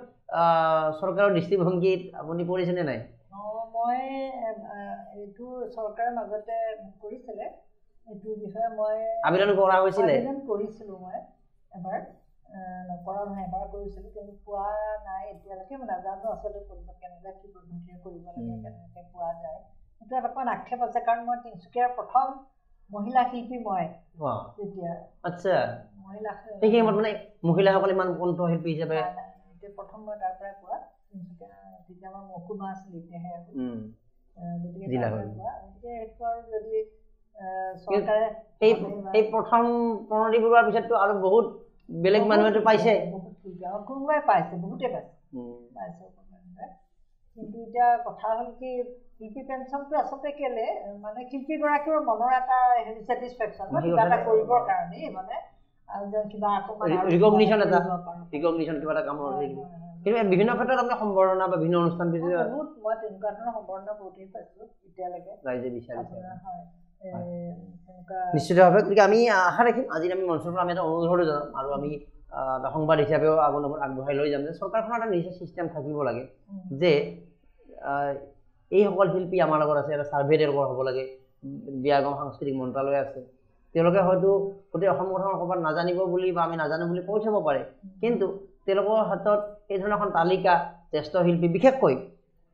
চৰকাৰৰ দৃষ্টিভংগীত আপুনি কৰিছেনে নাই মই এইটো চৰকাৰৰ মাজতে কৰিছিলে এইটো বিষয়ে মই আবেদন কৰা হৈছিলে আবেদন কৰিছিলোঁ মই এবাৰ নকৰা নহয় এবাৰ কৰিছিলোঁ কিন্তু পোৱা নাই এতিয়ালৈকে মই নাজানো আচলতে কেনেকৈ কি পদ্ধতিৰে কৰিব লাগে কেনেকৈ পোৱা যায় সেইটো এটা অকণমান আক্ষেপ আছে কাৰণ মই তিনিচুকীয়াৰ প্ৰথম মহিলা শিল্পী মই তেতিয়া আচ্ছা সেইখিনি মানে মহিলাসকলে ইমান কণ্ঠশিল্পী হিচাপে এতিয়া প্ৰথম মই তাৰ পৰাই পোৱা তিনিচুকীয়া তেতিয়া আমাৰ মকুমা আছিল এতিয়াহে গতিকে সেইটো আৰু যদি চৰকাৰে এই প্ৰথম প্ৰণদীপ বৰুৱাৰ পিছততো আৰু বহুত বেলেগ মানুহেতো পাইছে বহুত শিল্পী আমাৰ কোনোবাই পাইছে বহুতে পাইছে কিন্তু এতিয়া কথা হ'ল কি শিল্পী পেঞ্চনটো আচলতে কেলে মানে শিল্পীগৰাকীৰ মনৰ এটা হেৰি ছেটিছফেকশ্যন কিবা এটা কৰিবৰ কাৰণেই মানে আৰু যেন কিবা ৰিকগনিশ্যন কিবা এটা কামৰ কিন্তু বিভিন্ন ক্ষেত্ৰত আপোনাৰ সম্বৰ্ধনা বা বিভিন্ন অনুষ্ঠান বহুত মই তেনেকুৱা ধৰণৰ সম্বৰ্ধনা বহুতেই পাইছোঁ এতিয়ালৈকে ৰাইজে বিচাৰিছে হয় নিশ্চিতভাৱে গতিকে আমি আশা ৰাখিম আজি আমি মঞ্চৰ পৰা আমি এটা অনুৰোধ জনাম আৰু আমি এটা সংবাদ হিচাপেও আগবঢ়াই লৈ যাম যে চৰকাৰখনৰ এটা নিৰ্দিষ্ট ছিষ্টেম থাকিব লাগে যে এইসকল শিল্পী আমাৰ লগত আছে এটা ছাৰ্ভে তেওঁলোকৰ হ'ব লাগে বিয়াগম সাংস্কৃতিক মন্ত্ৰালয় আছে তেওঁলোকে হয়তো গোটেই অসমখনৰ ক'ৰবাত নাজানিব বুলি বা আমি নাজানো বুলি কৈ থ'ব পাৰে কিন্তু তেওঁলোকৰ হাতত এই ধৰণৰ এখন তালিকা জ্যেষ্ঠ শিল্পী বিশেষকৈ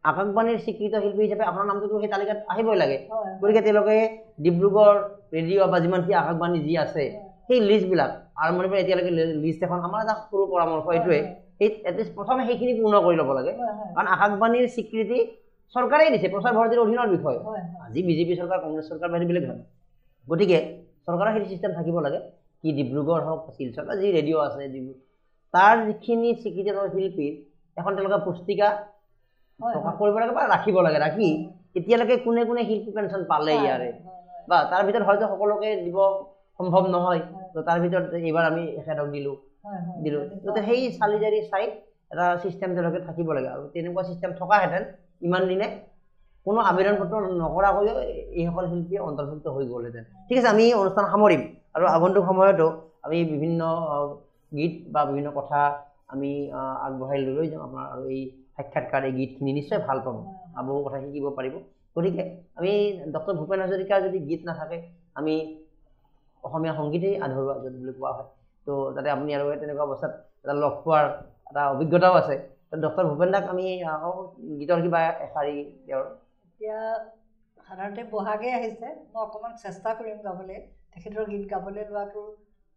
আকাশবাণীৰ স্বীকৃত শিল্পী হিচাপে আপোনাৰ নামটোতো সেই তালিকাত আহিবই লাগে গতিকে তেওঁলোকে ডিব্ৰুগড় ৰেডিঅ' বা যিমানখিনি আকাশবাণী যি আছে সেই লিষ্টবিলাক আৰম্ভণিৰ পৰা এতিয়ালৈকে লিষ্ট এখন আমাৰ এটা সৰু পৰামৰ্শ এইটোৱে সেই এটলিষ্ট প্ৰথমে সেইখিনি পূৰ্ণ কৰি ল'ব লাগে কাৰণ আকাশবাণীৰ স্বীকৃতি চৰকাৰেই দিছে প্ৰচাৰ ভাৰতীৰ অধীনৰ বিষয় আজি বিজেপি চৰকাৰ কংগ্ৰেছ চৰকাৰ বাহিনী বেলেগ হয় গতিকে চৰকাৰৰ সেইটো ছিষ্টেম থাকিব লাগে কি ডিব্ৰুগড় হওক শিলচৰ বা যি ৰেডিঅ' আছে তাৰ যিখিনি স্বীকৃতি শিল্পীৰ এখন তেওঁলোকে পুস্তিকা প্ৰকাশ কৰিব লাগে বা ৰাখিব লাগে ৰাখি এতিয়ালৈকে কোনে কোনে শিল্পী পেঞ্চন পালে ইয়াৰে বা তাৰ ভিতৰত হয়তো সকলোকে দিব সম্ভৱ নহয় তো তাৰ ভিতৰত এইবাৰ আমি এখেতক দিলোঁ গতিকে সেই চালি জাৰি চাই এটা ছিষ্টেম তেওঁলোকে থাকিব লাগে আৰু তেনেকুৱা ছিষ্টেম থকাহেঁতেন ইমান দিনে কোনো আবেদন পত্ৰ নকৰাকৈও এইসকল শিল্পী অন্তৰ্ভুক্ত হৈ গ'লহেঁতেন ঠিক আছে আমি অনুষ্ঠান সামৰিম আৰু আগন্তুক সময়তো আমি বিভিন্ন গীত বা বিভিন্ন কথা আমি আগবঢ়াই লৈ যাম আপোনাৰ আৰু এই সাক্ষাৎকাৰ এই গীতখিনি নিশ্চয় ভাল পাব আৰু বহু কথা শিকিব পাৰিব গতিকে আমি ডক্টৰ ভূপেন হাজৰিকাৰ যদি গীত নাথাকে আমি অসমীয়া সংগীতেই আধৰুৱা বুলি কোৱা হয় তো যাতে আপুনি আৰু তেনেকুৱা অৱস্থাত এটা লগ পোৱাৰ এটা অভিজ্ঞতাও আছে ডক্টৰ ভূপেন দাক আমি গীতৰ কিবা এশাৰী তেওঁৰ এতিয়া সাধাৰণতে বহাগে আহিছে মই অকণমান চেষ্টা কৰিম গাবলৈ তেখেতৰ গীত গাবলৈ লোৱাটো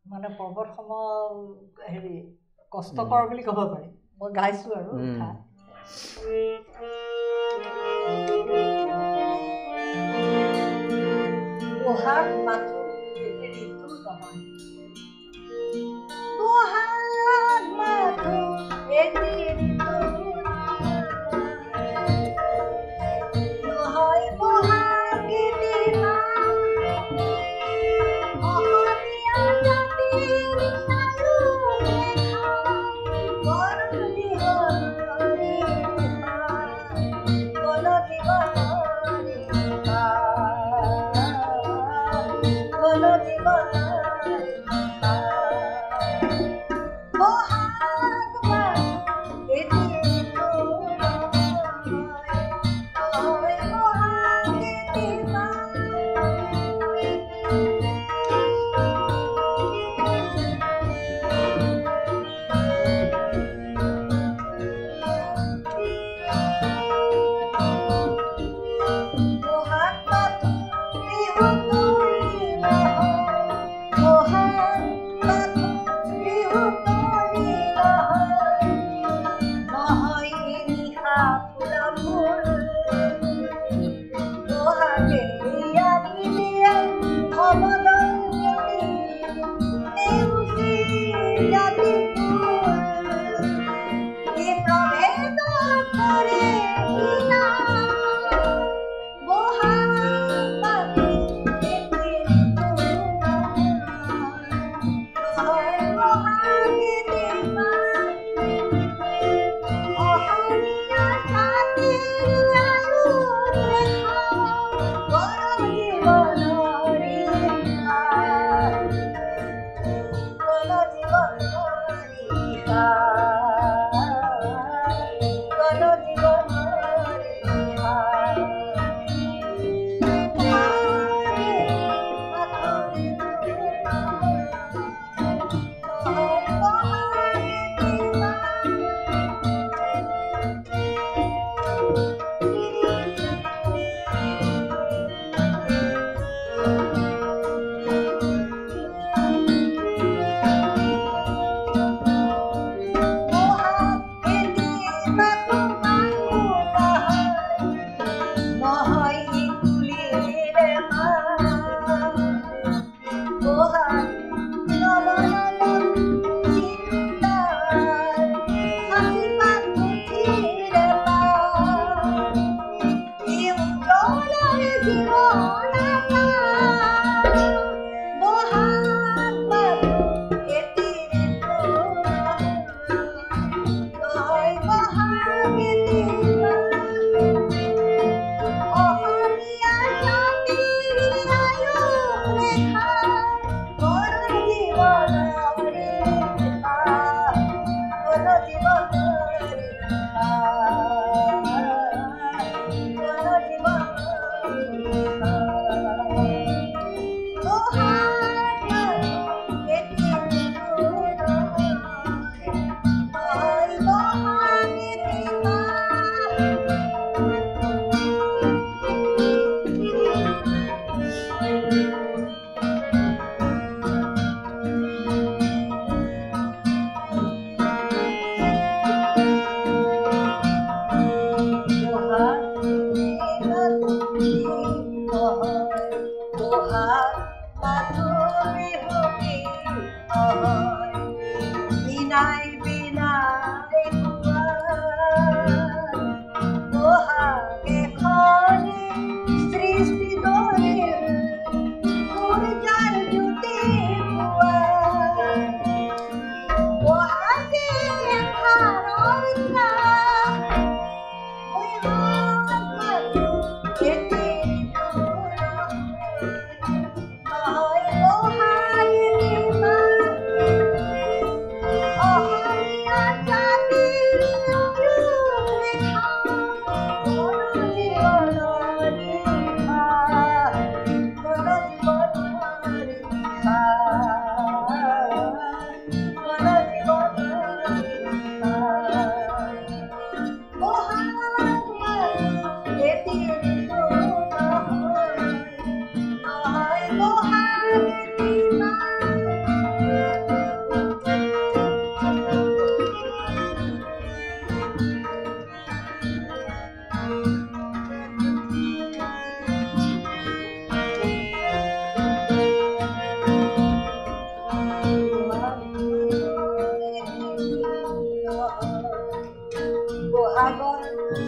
মানে পৰ্বত সম হেৰি কষ্টকৰ বুলি ক'ব পাৰি মই গাইছোঁ আৰু বহাগ মাথো এটি ঋতু নহয় বহাগ মাথো এটি ঋতু নহয় বহাগ এটি অসমীয়া জাতিৰ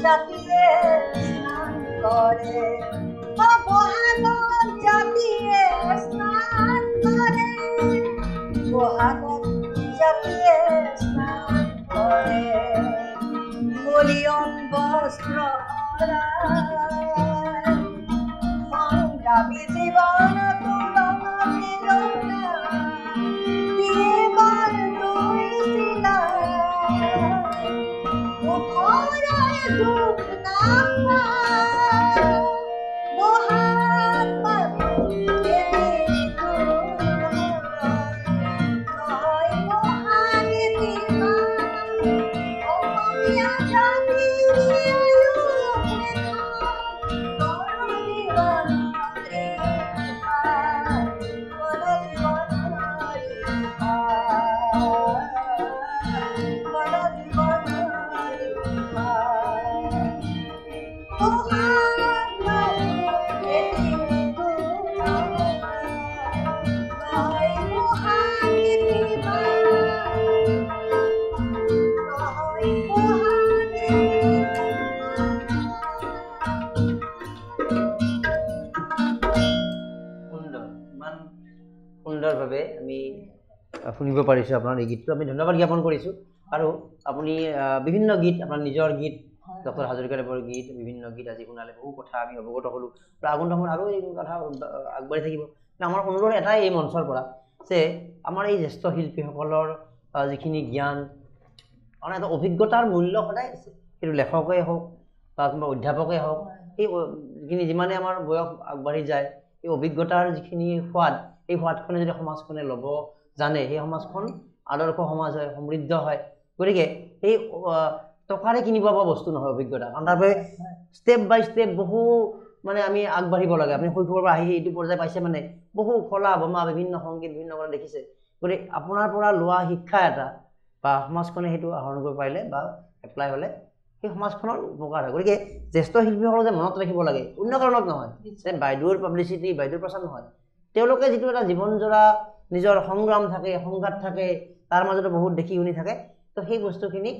জাতিয়ে স্নান কৰে বহাগত জাতিয়ে স্নান কৰে বহাগত জাতিয়ে স্নান কৰে মলিয়ন বস্ত্ৰ সংগ্ৰামী জীৱন তুলনি দিবাৰ দুইছিলা মুখৰে দুখ নাপা মহাত্মা সুন্দৰভাৱে আমি শুনিব পাৰিছোঁ আপোনাৰ এই গীতটো আমি ধন্যবাদ জ্ঞাপন কৰিছোঁ আৰু আপুনি বিভিন্ন গীত আপোনাৰ নিজৰ গীত ডক্টৰ হাজৰিকাদেৱৰ গীত বিভিন্ন গীত আজি শুনালে বহু কথা আমি অৱগত হ'লোঁ আগন্তুক সময়ত আৰু এই কথা আগবাঢ়ি থাকিব আমাৰ অনুৰোধ এটাই এই মঞ্চৰ পৰা যে আমাৰ এই জ্যেষ্ঠ শিল্পীসকলৰ যিখিনি জ্ঞান মানে এটা অভিজ্ঞতাৰ মূল্য সদায় আছে সেইটো লেখকেই হওক বা কোনোবা অধ্যাপকেই হওক এই যিখিনি যিমানে আমাৰ বয়স আগবাঢ়ি যায় এই অভিজ্ঞতাৰ যিখিনি সোৱাদ এই সোৱাদখনে যদি সমাজখনে ল'ব জানে সেই সমাজখন আদৰ্শ সমাজ হয় সমৃদ্ধ হয় গতিকে এই টকাৰে কিনিব পৰা বস্তু নহয় অভিজ্ঞতা কাৰণ তাৰ বাবে ষ্টেপ বাই ষ্টেপ বহু মানে আমি আগবাঢ়িব লাগে আপুনি শৈশৱৰ পৰা আহি এইটো পৰ্যায় পাইছে মানে বহু কলা বোমা বিভিন্ন সংগীত বিভিন্ন কথা দেখিছে গতিকে আপোনাৰ পৰা লোৱা শিক্ষা এটা বা সমাজখনে সেইটো আহৰণ কৰিব পাৰিলে বা এপ্লাই হ'লে সেই সমাজখনৰ উপকাৰ হয় গতিকে জ্যেষ্ঠ শিল্পীসকলক যে মনত ৰাখিব লাগে অন্য কাৰণত নহয় যে বাইদেউৰ পাব্লিচিটি বাইদেউৰ প্ৰচাৰ নহয় তেওঁলোকে যিটো এটা জীৱনজোৰা নিজৰ সংগ্ৰাম থাকে সংঘাত থাকে তাৰ মাজতে বহুত দেখি শুনি থাকে তো সেই বস্তুখিনি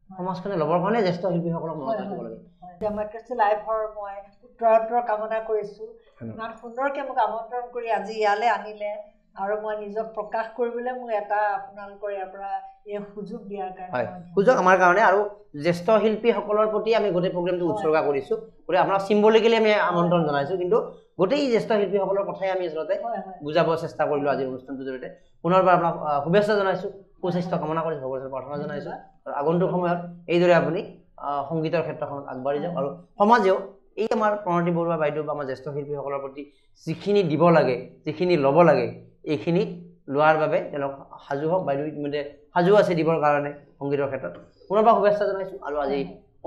সমাজখনে ল'বৰ কাৰণে জ্যেষ্ঠ শিল্পীসকলক মনত ৰাখিব লাগে ডেমক্ৰেচি লাইফৰ মই উত্তৰোত্তৰ কামনা কৰিছোঁ ইমান সুন্দৰকৈ মোক আমন্ত্ৰণ কৰি আজি ইয়ালৈ আনিলে আৰু মই নিজক প্ৰকাশ কৰিবলৈ মোক এটা আপোনালোকৰ ইয়াৰ পৰা এই সুযোগ দিয়াৰ কাৰণে সুযোগ আমাৰ কাৰণে আৰু জ্যেষ্ঠ শিল্পীসকলৰ প্ৰতি আমি গোটেই প্ৰগ্ৰেমটো উৎসৰ্গা কৰিছোঁ গতিকে আপোনাক চিম্বলিকেলি আমি আমন্ত্ৰণ জনাইছোঁ কিন্তু গোটেই জ্যেষ্ঠ শিল্পীসকলৰ কথাই আমি আচলতে বুজাব চেষ্টা কৰিলোঁ আজিৰ অনুষ্ঠানটোৰ জৰিয়তে পুনৰবাৰ আপোনাক শুভেচ্ছা জনাইছোঁ সুস্বাস্থ্য কামনা কৰিছোঁ ভগৱানৰ প্ৰাৰ্থনা জনাইছোঁ আৰু আগন্তুক সময়ত এইদৰে আপুনি সংগীতৰ ক্ষেত্ৰখনত আগবাঢ়ি যাওক আৰু সমাজেও এই আমাৰ প্ৰণতি বৰুৱা বাইদেউ বা আমাৰ জ্যেষ্ঠ শিল্পীসকলৰ প্ৰতি যিখিনি দিব লাগে যিখিনি ল'ব লাগে এইখিনি লোৱাৰ বাবে তেওঁলোক সাজু হওক বাইদেউ ইতিমধ্যে সাজু আছে দিবৰ কাৰণে সংগীতৰ ক্ষেত্ৰত পুনৰবাৰ শুভেচ্ছা জনাইছোঁ আৰু আজি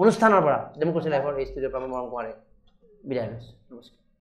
অনুষ্ঠানৰ পৰা ডেমক্ৰেচি লাইফৰ এই ষ্টুডিঅ'ৰ পৰা মই মৰম কুমাৰে বিদায় লৈছোঁ নমস্কাৰ